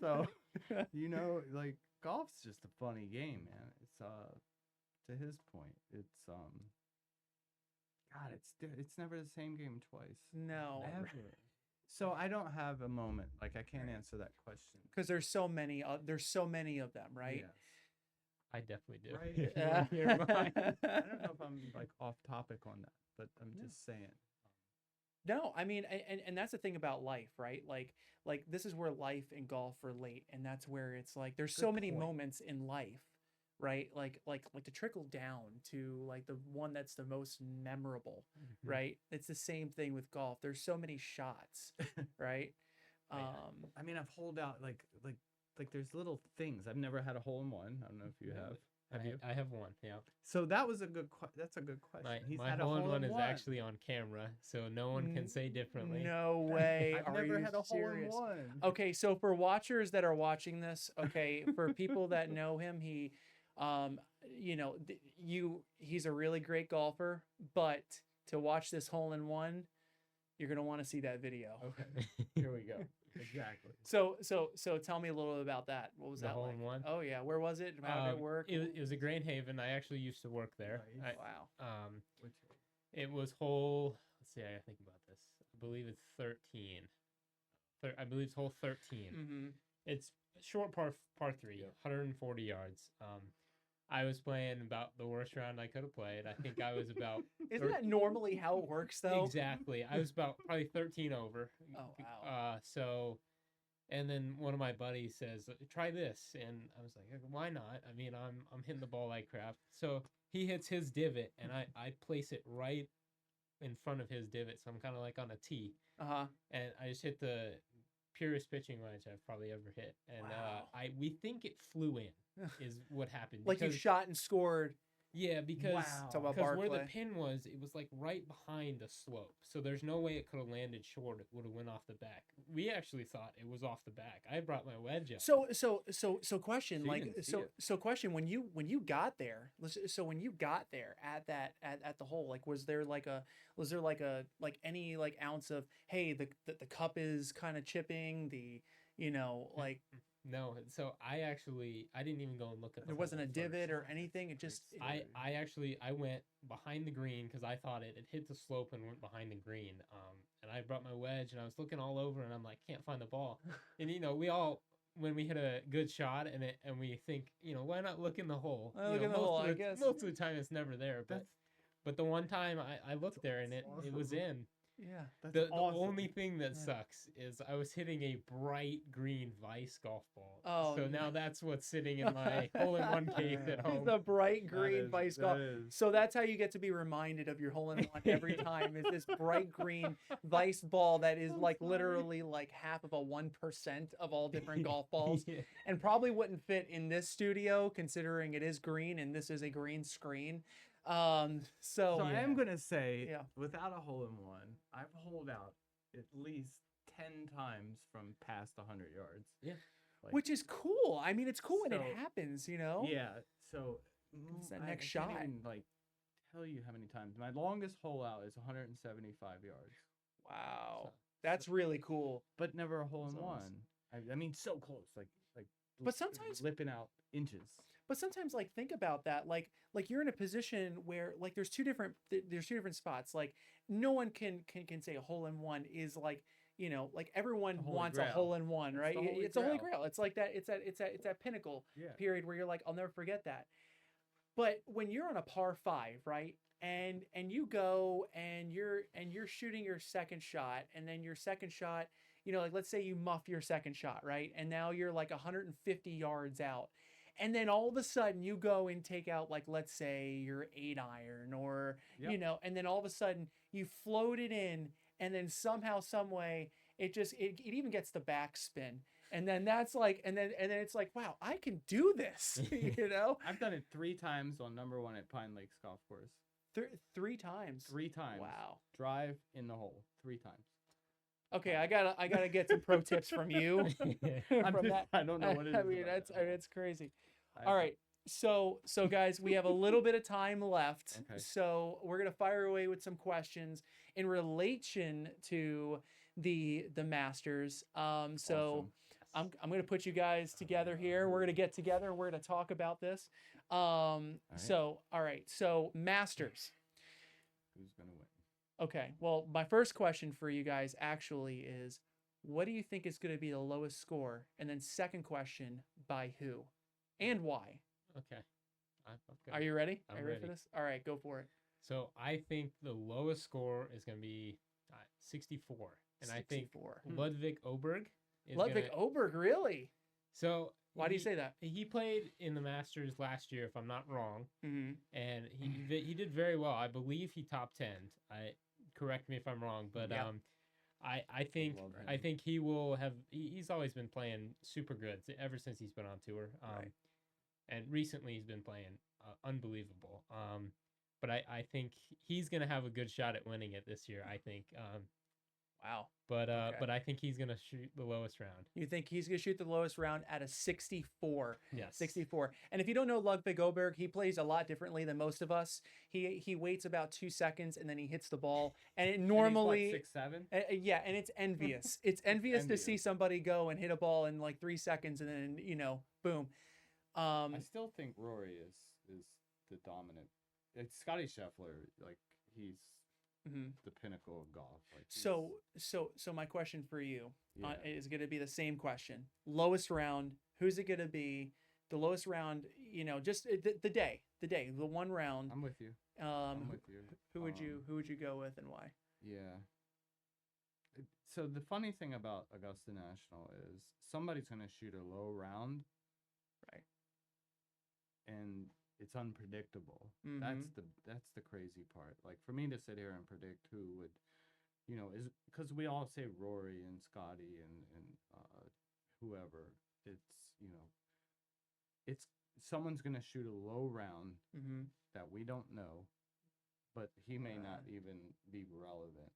Speaker 3: So, like, golf's just a funny game, man. It's to his point, it's God, it's never the same game twice.
Speaker 1: No,
Speaker 3: Ever. So I don't have a moment. Like, I can't answer that question.
Speaker 1: because there's so many of them, right?
Speaker 3: Yes.
Speaker 2: I definitely do.
Speaker 3: Right.
Speaker 2: If you wanna hear mine.
Speaker 3: I don't know if I'm like off topic on that, but I'm just saying.
Speaker 1: No, I mean, and that's the thing about life, right? Like this is where life and golf relate, and that's where it's like there's so
Speaker 3: Good
Speaker 1: many
Speaker 3: point.
Speaker 1: moments in life, right? Like to trickle down to like the one that's the most memorable, right? It's the same thing with golf. There's so many shots, right?
Speaker 3: I mean, I've holed out like there's little things. I've never had a hole in one. I don't know if you have. Have you?
Speaker 2: I have one. Yeah.
Speaker 3: So that was that's a good question.
Speaker 2: My
Speaker 3: had
Speaker 2: hole in one is
Speaker 3: one.
Speaker 2: actually on camera, so no one can say differently.
Speaker 1: No way.
Speaker 3: I've
Speaker 1: Are
Speaker 3: never
Speaker 1: you
Speaker 3: had a
Speaker 1: serious?
Speaker 3: hole in one.
Speaker 1: Okay, so for watchers that are watching this, okay, for people that know him, he, he's a really great golfer, but to watch this hole in one, you're gonna want to see that video.
Speaker 3: Okay. Here we go. Exactly.
Speaker 1: So tell me a little bit about that. What was
Speaker 2: The
Speaker 1: that
Speaker 2: hole
Speaker 1: like?
Speaker 2: in one?
Speaker 1: Oh yeah, where was it? How did it work?
Speaker 2: It was a Grand Haven. I actually used to work there.
Speaker 3: Nice.
Speaker 1: Wow.
Speaker 3: Which
Speaker 2: It was hole. Let's see. I gotta think about this. I believe it's 13. I believe it's hole 13.
Speaker 1: Mm-hmm.
Speaker 2: It's short par 3, 140 yards. I was playing about the worst round I could have played. I think I was about
Speaker 1: Isn't that normally how it works, though?
Speaker 2: exactly. I was about probably 13 over.
Speaker 1: Oh, wow.
Speaker 2: And then one of my buddies says, "Try this," and I was like, "Why not? I mean, I'm hitting the ball like crap." So he hits his divot, and I place it right in front of his divot, so I'm kind of like on a tee,
Speaker 1: Uh-huh.
Speaker 2: and I just hit the purest pitching wedge I've probably ever hit, and
Speaker 1: Wow.
Speaker 2: we think it flew in, is what happened.
Speaker 1: Like you
Speaker 2: because-
Speaker 1: shot and scored.
Speaker 2: Yeah, because
Speaker 3: Wow.
Speaker 1: Talk about
Speaker 2: because where the
Speaker 1: Barclay.
Speaker 2: pin was, it was like right behind a slope. So there's no way it could have landed short. It would have went off the back. We actually thought it was off the back. I brought my wedge up.
Speaker 1: So question,
Speaker 3: So you
Speaker 1: like,
Speaker 3: didn't see
Speaker 1: so question, when you got there, when you got there at the hole, like, was there like any like ounce of, hey, the cup is kind of chipping, like
Speaker 2: No, so I didn't even go and look at the
Speaker 1: there wasn't
Speaker 2: hole
Speaker 1: a divot
Speaker 2: first.
Speaker 1: or anything. It just
Speaker 2: I went behind the green because I thought it hit the slope and went behind the green. And I brought my wedge and I was looking all over and I'm like, can't find the ball. And we all, when we hit a good shot and we think, why not look in the hole?
Speaker 1: Look in the hole, I guess.
Speaker 2: Most of the time it's never there, but the one time I looked there and it was in.
Speaker 1: yeah.
Speaker 3: That's
Speaker 2: The
Speaker 3: awesome.
Speaker 2: only thing that
Speaker 1: Yeah.
Speaker 2: sucks is I was hitting a bright green Vice golf ball.
Speaker 1: Oh,
Speaker 2: so now that's what's sitting in my hole-in-one case at home.
Speaker 1: The bright
Speaker 3: That
Speaker 1: green
Speaker 3: is-
Speaker 1: Vice
Speaker 3: that
Speaker 1: golf.
Speaker 3: is-
Speaker 1: So that's how you get to be reminded of your hole in one every time, is this bright green Vice ball that is
Speaker 3: I'm
Speaker 1: like
Speaker 3: sorry.
Speaker 1: literally like half of a 1% of all different golf balls,
Speaker 2: Yeah.
Speaker 1: and probably wouldn't fit in this studio considering it is green and this is a green screen. So
Speaker 3: So I am gonna say,
Speaker 1: Yeah.
Speaker 3: without a hole in one, I've holed out at least 10 times from past 100 yards.
Speaker 2: Yeah.
Speaker 3: Like,
Speaker 1: which is cool. I mean, it's cool when it
Speaker 3: So-
Speaker 1: happens,
Speaker 3: yeah. So
Speaker 1: It's that
Speaker 3: I
Speaker 1: next
Speaker 3: can't
Speaker 1: shot.
Speaker 3: even, like, tell you how many times. My longest hole out is 175 yards,
Speaker 1: Wow.
Speaker 2: So-
Speaker 1: That's really cool.
Speaker 3: but never a hole in
Speaker 1: That's
Speaker 3: one. I mean, so close, like.
Speaker 1: But sometimes-
Speaker 3: lipping out inches.
Speaker 1: But sometimes, like, think about that. Like you're in a position where, like, there's two different spots. Like, no one can say a hole in one is like, like everyone
Speaker 3: The Holy
Speaker 1: wants a
Speaker 3: Grail.
Speaker 1: hole in one,
Speaker 3: It's
Speaker 1: right?
Speaker 3: the Holy
Speaker 1: It's a holy
Speaker 3: Grail.
Speaker 1: grail. It's like that. It's that pinnacle
Speaker 3: Yeah.
Speaker 1: period where you're like, I'll never forget that. But when you're on a par 5, right? And you go and you're shooting your second shot, and then your second shot, like, let's say you muff your second shot, right? And now you're like 150 yards out. And then all of a sudden you go and take out, like, let's say your 8-iron, or,
Speaker 3: Yep.
Speaker 1: and then all of a sudden you float it in, and then somehow, some way, it even gets the backspin. And then that's like, and then it's like, wow, I can do this,
Speaker 3: I've done it 3 times on number 1 at Pine Lakes Golf Course.
Speaker 1: 3 times.
Speaker 3: 3 times.
Speaker 1: Wow.
Speaker 3: Drive in the hole 3 times.
Speaker 1: Okay, I gotta get some pro tips from you. From that.
Speaker 3: I don't know what it is.
Speaker 1: I mean,
Speaker 3: about that hole.
Speaker 1: it's crazy.
Speaker 3: I-
Speaker 1: All right. So guys, we have a little bit of time left.
Speaker 3: Okay.
Speaker 1: So we're gonna fire away with some questions in relation to the Masters. So
Speaker 3: Awesome.
Speaker 1: I'm gonna put you guys together here. We're gonna get together. We're gonna talk about this. So all right. So Masters.
Speaker 3: Who's gonna win?
Speaker 1: Okay. Well, my first question for you guys actually is, what do you think is going to be the lowest score? And then second question, by who and why?
Speaker 2: Okay.
Speaker 1: Are you ready?
Speaker 2: I'm
Speaker 1: Are you ready for
Speaker 2: ready.
Speaker 1: this? All right, go for it.
Speaker 2: So I think the lowest score is going to be 64. And I think
Speaker 1: 64.
Speaker 2: Ludwig Oberg is
Speaker 1: Ludwig
Speaker 2: gonna,
Speaker 1: Oberg, really?
Speaker 2: So
Speaker 1: Why do you
Speaker 2: he-
Speaker 1: say that?
Speaker 2: He played in the Masters last year, if I'm not wrong,
Speaker 1: Mm-hmm.
Speaker 2: and he did very well. I believe he top 10. Correct me if I'm wrong, but
Speaker 1: Yeah.
Speaker 2: I think
Speaker 3: Well done.
Speaker 2: I think he will have. He's always been playing super good ever since he's been on tour.
Speaker 1: Right.
Speaker 2: And recently he's been playing unbelievable. But I think he's gonna have a good shot at winning it this year. I think.
Speaker 1: Wow.
Speaker 2: But
Speaker 1: Okay.
Speaker 2: I think he's gonna shoot the lowest round.
Speaker 1: You think he's going to shoot the lowest round at a 64?
Speaker 2: Yes.
Speaker 1: 64. And if you don't know Ludwig Oberg, he plays a lot differently than most of us. He waits about 2 seconds and then he hits the ball. And it normally,
Speaker 3: 6'7".
Speaker 1: yeah, and it's envious. It's envious to see
Speaker 3: envious.
Speaker 1: somebody go and hit a ball in like 3 seconds and then boom.
Speaker 3: I still think Rory is the dominant. It's Scotty Scheffler. Like he's the pinnacle of golf. Like
Speaker 1: So my question for you
Speaker 3: yeah.
Speaker 1: is going to be the same question. Lowest round, who's it going to be? The lowest round, just the one round.
Speaker 3: I'm with you.
Speaker 1: Um,
Speaker 3: I'm with you.
Speaker 1: who would you go with and why?
Speaker 3: Yeah. So the funny thing about Augusta National is somebody's going to shoot a low round,
Speaker 1: Right.
Speaker 3: and it's unpredictable.
Speaker 1: Mhm.
Speaker 3: That's the crazy part. Like for me to sit here and predict who would, is because we all say Rory and Scotty and whoever. It's someone's going to shoot a low round that we don't know, but he may not even be relevant.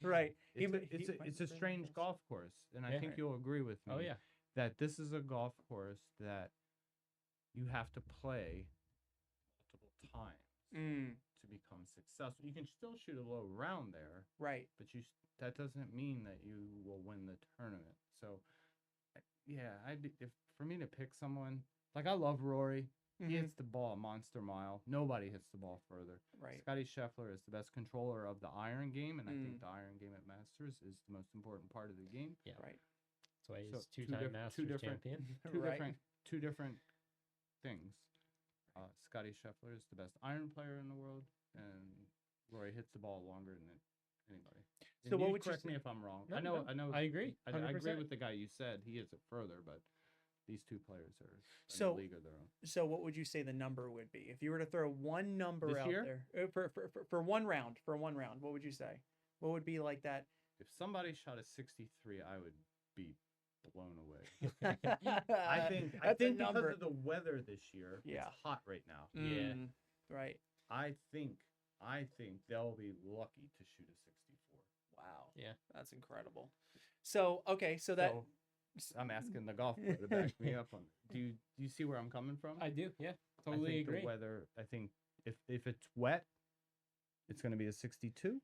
Speaker 1: Right.
Speaker 3: It's a strange golf course, and I think you'll agree with me.
Speaker 2: Oh yeah.
Speaker 3: That this is a golf course that you have to play multiple times to become successful. You can still shoot a low round there,
Speaker 1: Right.
Speaker 3: but that doesn't mean that you will win the tournament. So, yeah, if for me to pick someone, like I love Rory. He hits the ball a monster mile. Nobody hits the ball further.
Speaker 1: Right.
Speaker 3: Scotty Scheffler is the best controller of the iron game, and I think the iron game at Masters is the most important part of the game.
Speaker 2: Yeah.
Speaker 1: Right.
Speaker 2: That's why he's
Speaker 3: So
Speaker 2: two-time Masters champion.
Speaker 3: Two different things. Scotty Scheffler is the best iron player in the world, and Rory hits the ball longer than anybody.
Speaker 1: So
Speaker 3: And
Speaker 1: what
Speaker 3: you
Speaker 1: would you
Speaker 3: correct me
Speaker 1: say?
Speaker 3: if I'm wrong?
Speaker 2: No,
Speaker 3: I know.
Speaker 2: I agree.
Speaker 3: I agree
Speaker 2: 100%.
Speaker 3: with the guy you said. He hits it further, but these two players are in
Speaker 1: So-
Speaker 3: a league of their own.
Speaker 1: So what would you say the number would be if you were to throw one number
Speaker 3: This
Speaker 1: out
Speaker 3: year?
Speaker 1: there for one round? For one round, what would you say? What would be like that?
Speaker 3: If somebody shot a 63, I would be blown away.
Speaker 1: I
Speaker 3: I think because of the weather this year,
Speaker 1: Yeah.
Speaker 3: it's hot right now.
Speaker 2: Yeah.
Speaker 1: Right.
Speaker 3: I think they'll be lucky to shoot a 64.
Speaker 1: Wow.
Speaker 2: Yeah.
Speaker 1: That's incredible. So okay, so that
Speaker 3: So, I'm asking the golf pro to back me up on it. Do you see where I'm coming from?
Speaker 2: I do. Yeah.
Speaker 3: I
Speaker 2: Totally
Speaker 3: think
Speaker 2: agree.
Speaker 3: the weather. I think if it's wet, it's going to be a 62.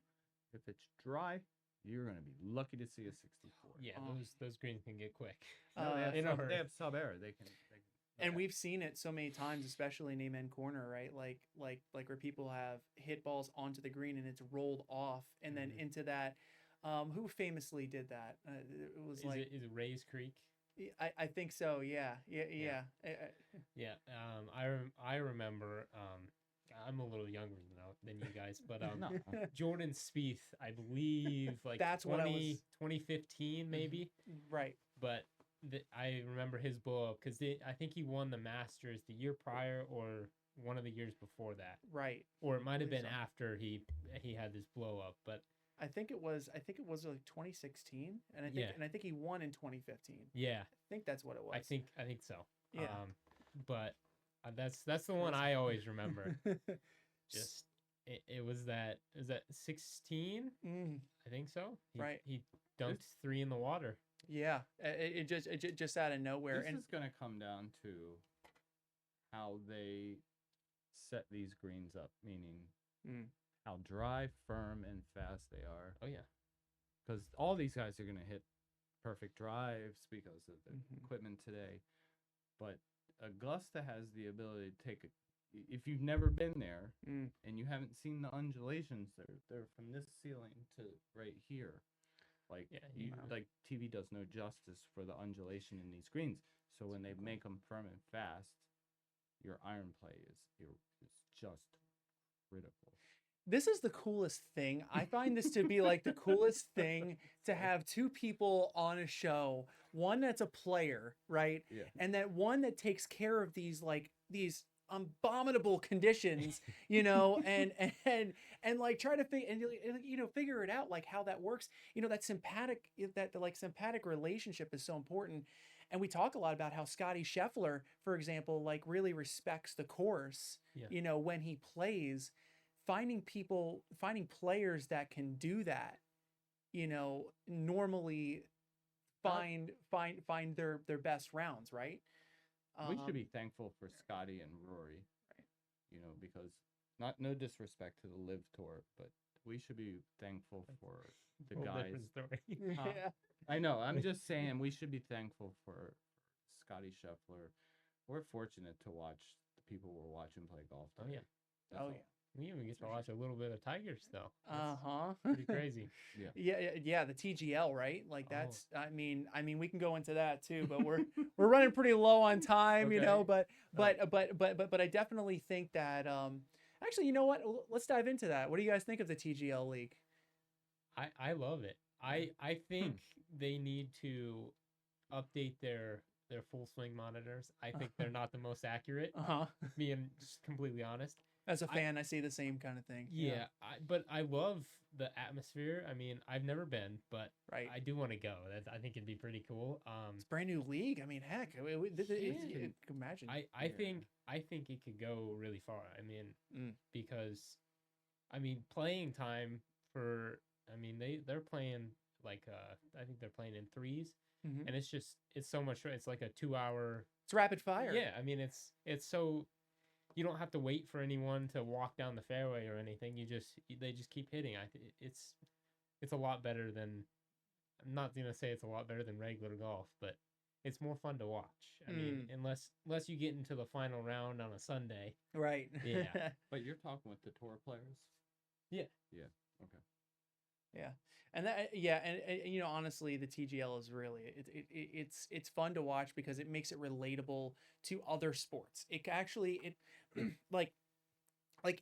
Speaker 3: If it's dry, you're going to be lucky to see a 64.
Speaker 2: Yeah.
Speaker 1: Oh.
Speaker 2: Those greens can get quick.
Speaker 3: No,
Speaker 2: in a
Speaker 3: they
Speaker 2: hurry.
Speaker 3: have sub air. They can.
Speaker 1: and we've seen it so many times, especially in Amen Corner, right? Like where people have hit balls onto the green and it's rolled off and then into that. Who famously did that? It was
Speaker 2: Is it Rays Creek?
Speaker 1: I think so. Yeah.
Speaker 2: Yeah. I remember. I'm a little younger than you guys, but
Speaker 3: No.
Speaker 2: Jordan Spieth, I believe, like
Speaker 1: That's what I was-
Speaker 2: 2015 maybe.
Speaker 1: Right.
Speaker 2: But I remember his blow up because I think he won the Masters the year prior or one of the years before that,
Speaker 1: Right.
Speaker 2: or it might have
Speaker 1: believe
Speaker 2: been
Speaker 1: so.
Speaker 2: after he had this blow up. But
Speaker 1: I think it was like 2016, and I think he won in 2015.
Speaker 2: yeah,
Speaker 1: I think that's what it was.
Speaker 2: I think so.
Speaker 1: Yeah.
Speaker 2: But that's the one I always remember. Just it was that 16? I think so.
Speaker 1: Right.
Speaker 2: He dunked 3 in the water.
Speaker 1: Yeah. It just out of nowhere.
Speaker 3: This
Speaker 1: And
Speaker 3: is going to come down to how they set these greens up, meaning how dry, firm, and fast they are.
Speaker 2: Oh yeah.
Speaker 3: Because all these guys are going to hit perfect drives because of the
Speaker 1: Mhm.
Speaker 3: equipment today. But Augusta has the ability to take if you've never been there and you haven't seen the undulations, they're from this ceiling to right here. Like like TV does no justice for the undulation in these greens. So when they make them firm and fast, your iron play is just critical.
Speaker 1: This is the coolest thing. I find this to be like the coolest thing to have two people on a show. One that's a player, right?
Speaker 3: Yeah.
Speaker 1: And that one that takes care of these abominable conditions, and like try to figure it out, like how that works. That sympathetic relationship is so important. And we talk a lot about how Scotty Scheffler, for example, like really respects the course, when he plays. Finding players that can do that, normally find their best rounds, right?
Speaker 3: We should be thankful for Scotty and Rory,
Speaker 1: right?
Speaker 3: Because no disrespect to the Live Tour, but we should be thankful for the
Speaker 2: Whole
Speaker 3: guys.
Speaker 2: different story.
Speaker 1: Yeah.
Speaker 3: I know. I'm just saying we should be thankful for Scotty Scheffler. We're fortunate to watch the people we're watching play golf.
Speaker 2: Oh
Speaker 3: today.
Speaker 2: yeah.
Speaker 3: That's
Speaker 1: Oh
Speaker 3: all.
Speaker 1: yeah.
Speaker 2: We even get to watch a little bit of Tigers though. That's
Speaker 1: Uh-huh.
Speaker 2: pretty crazy.
Speaker 1: Yeah, the TGL, right? Like
Speaker 2: Oh.
Speaker 1: that's I mean we can go into that too, but we're running pretty low on time, you know,
Speaker 3: Okay.
Speaker 1: but I definitely think that actually, you know what? Let's dive into that. What do you guys think of the TGL league?
Speaker 2: I love it. I think they need to update their full swing monitors. I think they're not the most accurate.
Speaker 1: Uh-huh.
Speaker 2: Being just completely honest.
Speaker 1: As a fan, I see the same kind of thing.
Speaker 2: Yeah, but I love the atmosphere. I mean, I've never been, but
Speaker 1: Right.
Speaker 2: I do want to go. I think it'd be pretty cool.
Speaker 1: It's a brand new league. I mean, heck, imagine.
Speaker 2: I think it could go really far. I mean, because I mean, playing time for they're playing like I think they're playing in threes, and it's so much. It's like a 2 hour.
Speaker 1: It's rapid fire.
Speaker 2: Yeah, I mean it's so you don't have to wait for anyone to walk down the fairway or anything. They just keep hitting. It's a lot better than. I'm not gonna say it's a lot better than regular golf, but it's more fun to watch. I mean, unless you get into the final round on a Sunday.
Speaker 1: Right.
Speaker 2: Yeah.
Speaker 3: But you're talking with the tour players?
Speaker 2: Yeah.
Speaker 3: Yeah. Okay.
Speaker 1: Yeah, and you know, honestly, the TGL is really it's fun to watch because it makes it relatable to other sports. It actually like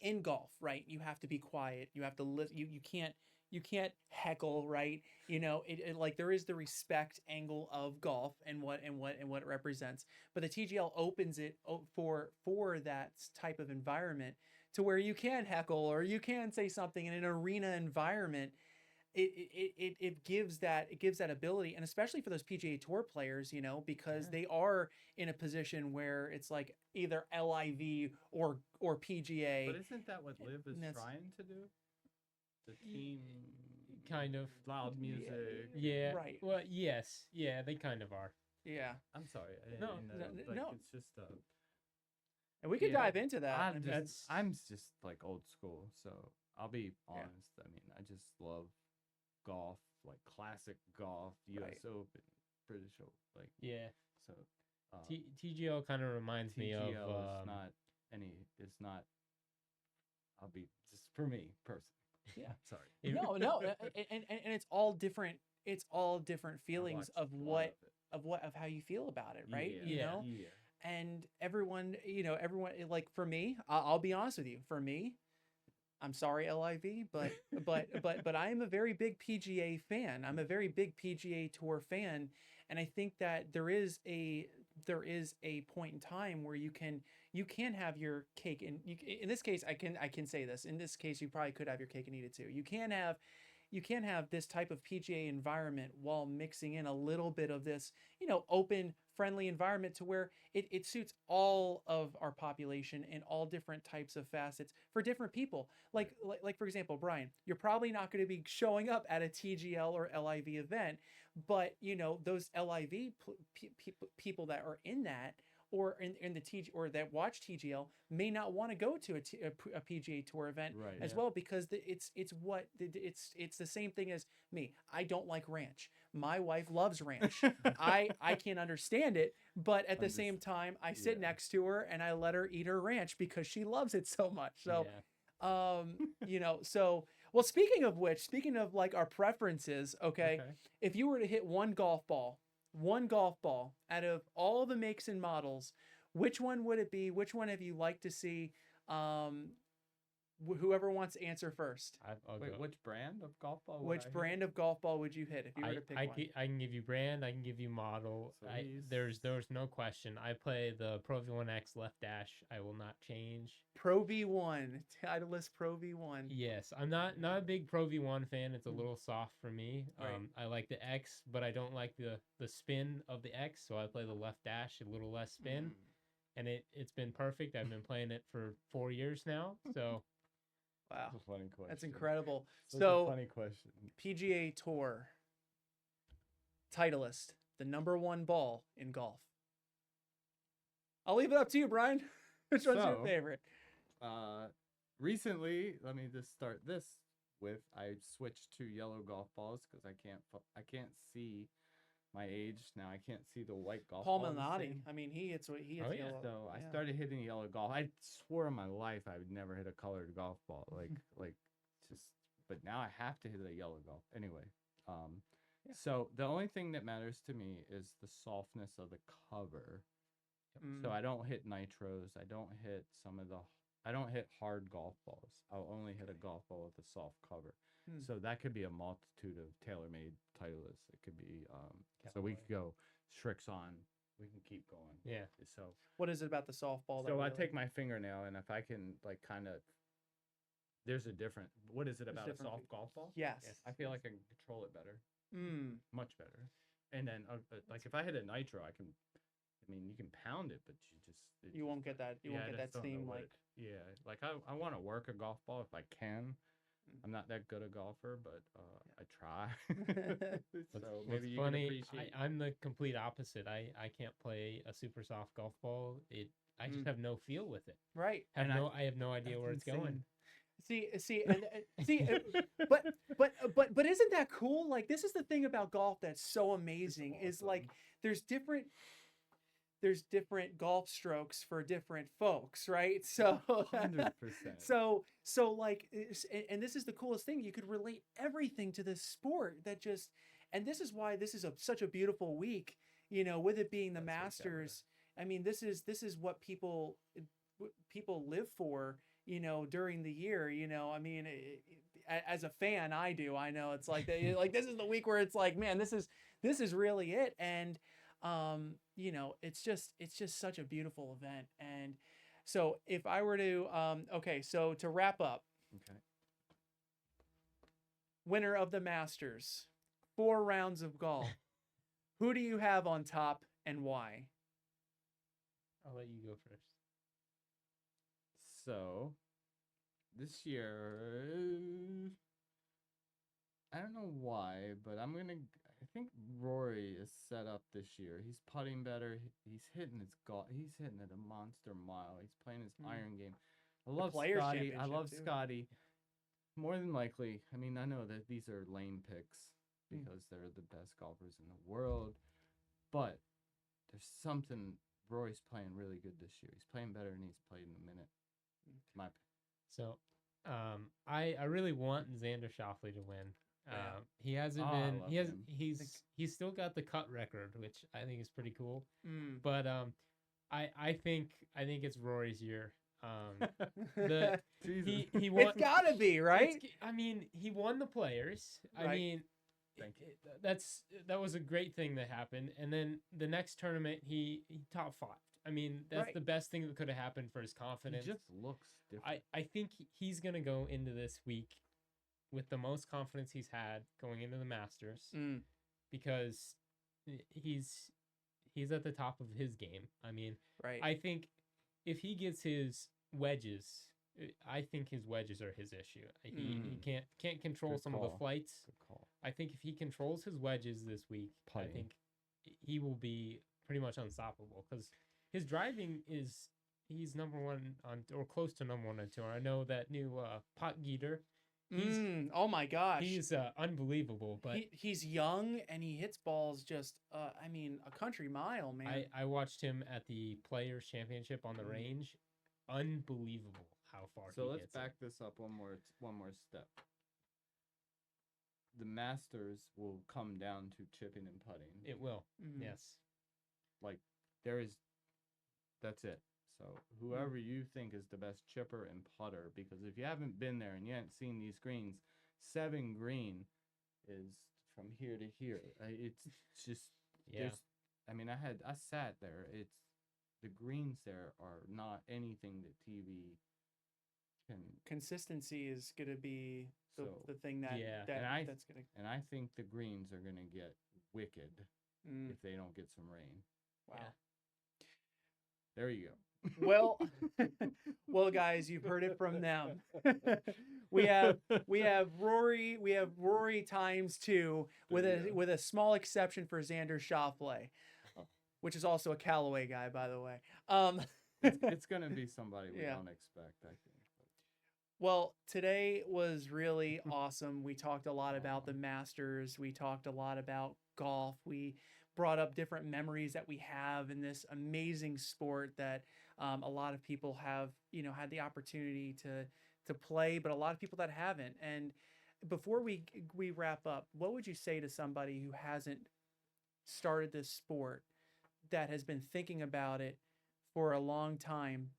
Speaker 1: in golf, right? You have to be quiet. You have to listen. You can't heckle, right? You know, it like there is the respect angle of golf and what it represents. But the TGL opens it for that type of environment to where you can heckle or you can say something in an arena environment. It gives that ability, and especially for those PGA Tour players, you know, because they are in a position where it's like either LIV or PGA.
Speaker 3: But isn't that what Liv is trying to do? The team
Speaker 2: kind of
Speaker 3: loud music.
Speaker 2: Yeah.
Speaker 1: Right.
Speaker 2: Well, yes. Yeah, they kind of are.
Speaker 1: Yeah.
Speaker 3: I'm sorry.
Speaker 2: No.
Speaker 3: It's just
Speaker 1: And we could dive into that.
Speaker 3: I'm just like old school, so I'll be honest. I mean, I just love golf, like classic golf, U.S. Open, British Open, like So
Speaker 2: TGL kind of reminds me of.
Speaker 3: It's not. I'll be just for me personally.
Speaker 1: Yeah.
Speaker 3: Sorry.
Speaker 1: No, and it's all different. It's all different feelings of how you feel about it, right?
Speaker 3: Yeah.
Speaker 1: You know.
Speaker 3: Yeah.
Speaker 1: And everyone, like for me, I'll be honest with you. For me, I'm sorry, LIV, but I am a very big PGA fan. I'm a very big PGA Tour fan, and I think that there is a point in time where you can have your cake and in this case I can say this. In this case, you probably could have your cake and eat it too. You can have this type of PGA environment while mixing in a little bit of this, open, friendly environment to where it suits all of our population in all different types of facets for different people. Like for example, Brian, you're probably not going to be showing up at a TGL or LIV event, but those LIV people that are in that or in the TG or that watch TGL may not want to go to a PGA Tour event as well, because it's the same thing as me. I don't like ranch. My wife loves ranch. I can't understand it, but at the same time, I sit next to her and I let her eat her ranch because she loves it so much. So, well, speaking of like our preferences, okay, if you were to hit one golf ball out of all the makes and models, which one would it be? Which one have you liked to see? Whoever wants to answer first.
Speaker 3: Wait, which brand of golf ball?
Speaker 1: Which brand of golf ball would you hit if you were to pick one?
Speaker 2: I can give you brand. I can give you model.
Speaker 3: So
Speaker 2: there's no question. I play the Pro V1X left dash. I will not change.
Speaker 1: Pro V1, Titleist Pro V1.
Speaker 2: Yes, I'm not a big Pro V1 fan. It's a little soft for me. I like the X, but I don't like the spin of the X, so I play the left dash, a little less spin, and it's been perfect. I've been playing it for 4 years now, so.
Speaker 1: Wow,
Speaker 3: that's a funny question.
Speaker 1: That's incredible.
Speaker 3: So, funny question.
Speaker 1: PGA Tour Titleist, the #1 ball in golf. I'll leave it up to you, Brian. Which one's your favorite?
Speaker 3: Recently, let me just start this with I switched to yellow golf balls because I can't see my age now, I can't see the white golf
Speaker 1: Paul
Speaker 3: ball the
Speaker 1: Malnati.
Speaker 3: same.
Speaker 1: I mean, he hits
Speaker 2: Oh, yeah.
Speaker 1: yellow.
Speaker 3: So I
Speaker 1: Yeah.
Speaker 3: started hitting yellow golf. I swore in my life I would never hit a colored golf ball. Like just, but now I have to hit a yellow golf. Anyway,
Speaker 1: Yeah.
Speaker 3: so the only thing that matters to me is the softness of the cover. So I don't hit nitros. I don't hit hard golf balls. I'll only hit a golf ball with a soft cover. So that could be a multitude of tailor-made Titleist. It could be so we could go Shrixon. We can keep going.
Speaker 2: Yeah.
Speaker 3: So
Speaker 1: What is it about the softball?
Speaker 3: I take my fingernail, and if I can like kind of, there's a different. What is it about a
Speaker 1: different
Speaker 3: soft golf ball?
Speaker 1: Yes.
Speaker 3: I feel like I can control it better, much better. And then like if I hit a nitro, I mean, you can pound it, but
Speaker 1: You won't get that. You won't get that steam like.
Speaker 3: Like I want to work a golf ball if I can. I'm not that good a golfer, but I try. So maybe you can
Speaker 2: funny.
Speaker 3: appreciate.
Speaker 2: I'm the complete opposite. I can't play a super soft golf ball. I just have no feel with it.
Speaker 1: Right.
Speaker 2: I have no idea where it's going.
Speaker 1: See, but isn't that cool? Like, this is the thing about golf that's so amazing. Is like there's different golf strokes for different folks, right? So
Speaker 3: 100%.
Speaker 1: so like, and this is the coolest thing. You could relate everything to this sport and this is why this is such a beautiful week, with it being the Masters. I mean, this is what people live for, during the year, I mean, as a fan, I know it's like, like, this is the week where it's like, man, this is really it. And, it's just such a beautiful event. And so if I were to, so to wrap up, winner of the Masters, 4 rounds of golf, who do you have on top and why?
Speaker 2: I'll let you go first.
Speaker 3: So this year, I don't know why, but I think Rory is set up this year. He's putting better. He's hitting his golf. He's hitting at a monster mile. He's playing his iron game. I love Scotty. I love Scotty. More than likely, I mean, I know that these are lame picks because they're the best golfers in the world, but there's something. Rory's playing really good this year. He's playing better than he's played in a minute. My pick.
Speaker 2: So, I really want Xander Schauffele to win. He hasn't been. He's still got the cut record, which I think is pretty cool. But I think it's Rory's year. He won.
Speaker 1: It's gotta be, right?
Speaker 2: I mean, he won the Players.
Speaker 1: Right.
Speaker 2: I mean,
Speaker 3: Thank you.
Speaker 2: that was a great thing that happened. And then the next tournament, he top 5. I mean, that's the best thing that could have happened for his confidence.
Speaker 3: He just looks different.
Speaker 2: I think he's gonna go into this week with the most confidence he's had going into the Masters, because he's at the top of his game. I mean, I think if he gets his wedges, I think his wedges are his issue. He can't control some of the flights.
Speaker 3: Good call.
Speaker 2: I think if he controls his wedges this week, I think he will be pretty much unstoppable, because his driving he's number 1 on, or close to number 1 on tour. I know that new Pot Geeter.
Speaker 1: Oh my gosh,
Speaker 2: he's unbelievable. But
Speaker 1: he's young and he hits balls just I mean, a country mile, man.
Speaker 2: I watched him at the Players Championship on the range. Unbelievable how far.
Speaker 3: So let's back this up one more step. The Masters will come down to chipping and putting.
Speaker 2: It will. Yes.
Speaker 3: Like that's it. So whoever you think is the best chipper and putter, because if you haven't been there and you haven't seen these greens, 7 green is from here to here. It's just I mean, I sat there. It's the greens there are not anything that TV can.
Speaker 1: Consistency is gonna be the thing that's gonna.
Speaker 3: And I think the greens are gonna get wicked if they don't get some rain.
Speaker 1: Wow.
Speaker 2: Yeah.
Speaker 3: There you go.
Speaker 1: Well, guys, you've heard it from them. we have Rory times 2 with a small exception for Xander Schauffele, which is also a Callaway guy, by the way.
Speaker 3: It's gonna be somebody we don't expect, I think.
Speaker 1: Well, today was really awesome. We talked a lot about the Masters. We talked a lot about golf. We brought up different memories that we have in this amazing sport that a lot of people have, had the opportunity to play, but a lot of people that haven't. And before we wrap up, what would you say to somebody who hasn't started this sport, that has been thinking about it for a long time,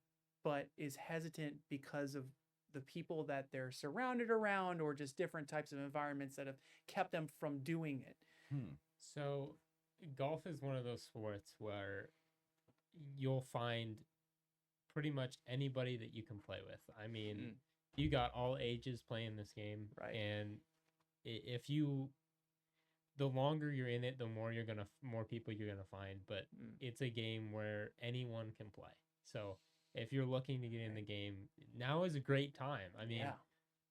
Speaker 1: but is hesitant because of the people that they're surrounded around, or just different types of environments that have kept them from doing it?
Speaker 2: So golf is one of those sports where you'll find pretty much anybody that you can play with. I mean, you got all ages playing this game,
Speaker 1: Right.
Speaker 2: And the longer you're in it, the more more people you're gonna find. But it's a game where anyone can play. So if you're looking to get in the game, now is a great time. I mean,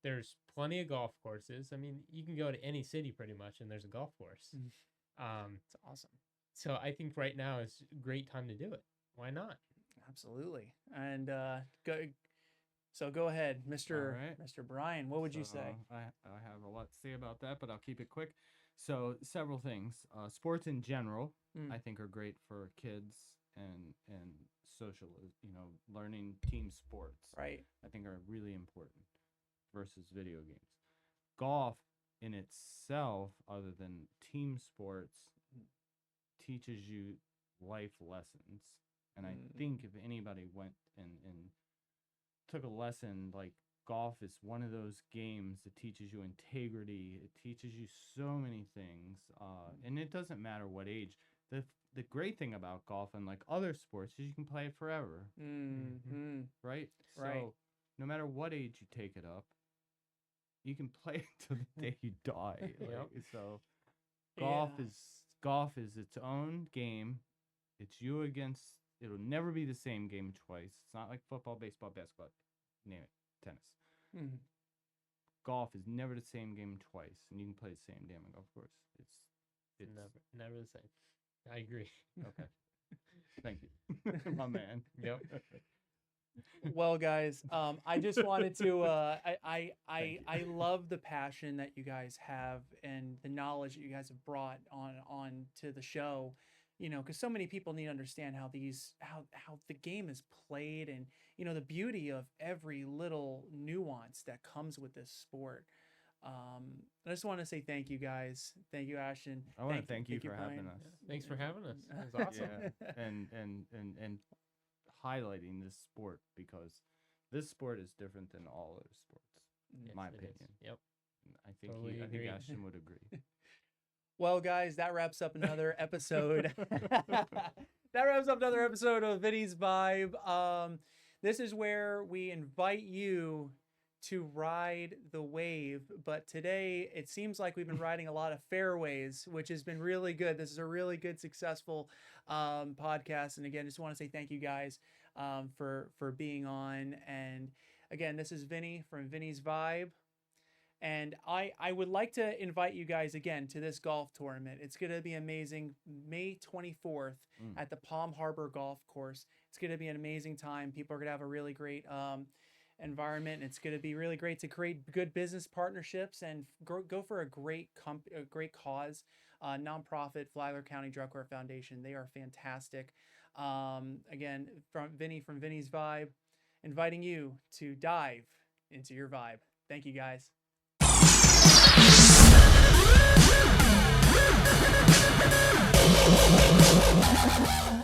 Speaker 2: there's plenty of golf courses. I mean, you can go to any city pretty much, and there's a golf course.
Speaker 1: It's awesome.
Speaker 2: So I think right now is a great time to do it. Why not?
Speaker 1: Absolutely. And go ahead, Mr.
Speaker 3: All right.
Speaker 1: Mr. Bryan. What would you say?
Speaker 3: I have a lot to say about that, but I'll keep it quick. So several things. Sports in general, I think, are great for kids and social, learning team sports.
Speaker 1: Right.
Speaker 3: I think are really important versus video games. Golf in itself, other than team sports, teaches you life lessons. And I think if anybody went and took a lesson, like, golf is one of those games that teaches you integrity. It teaches you so many things, and it doesn't matter what age. The great thing about golf, unlike other sports, is you can play it forever. Right?
Speaker 1: Right.
Speaker 3: So no matter what age you take it up, you can play it till the day you die. So golf is its own game. It's you against. It'll never be the same game twice. It's not like football, baseball, basketball, name it, tennis. Golf is never the same game twice, and you can play the same damn golf course. It's
Speaker 2: never the same. I agree.
Speaker 3: Okay. Thank you, my man.
Speaker 2: Yep.
Speaker 1: Well, guys, I just wanted to. I love the passion that you guys have and the knowledge that you guys have brought on to the show. Because so many people need to understand how the game is played, and the beauty of every little nuance that comes with this sport. I just want to say thank you, guys. Thank you, Ashton.
Speaker 3: I want to thank you for having
Speaker 1: Bryan.
Speaker 3: us.
Speaker 2: Thanks for having us. It was awesome.
Speaker 3: Yeah, and highlighting this sport, because this sport is different than all other sports, in
Speaker 2: Yes,
Speaker 3: my
Speaker 2: it is.
Speaker 3: opinion.
Speaker 2: Yep.
Speaker 3: I think
Speaker 2: Totally
Speaker 3: I think
Speaker 2: agree.
Speaker 3: Ashton would agree.
Speaker 1: Well, guys, that wraps up another episode. That wraps up another episode of Vinny's Vibe. This is where we invite you to ride the wave, but today it seems like we've been riding a lot of fairways, which has been really good. This is a really good, successful podcast. And again, just want to say thank you guys for being on. And again, this is Vinny from Vinny's Vibe. And I would like to invite you guys again to this golf tournament. It's going to be amazing. May 24th at the Palm Harbor Golf Course. It's going to be an amazing time. People are going to have a really great environment. It's going to be really great to create good business partnerships and go for a great cause. Nonprofit Flagler County Drug Court Foundation. They are fantastic. Again, from Vinny's Vibe, inviting you to dive into your vibe. Thank you, guys.
Speaker 5: We'll be right back.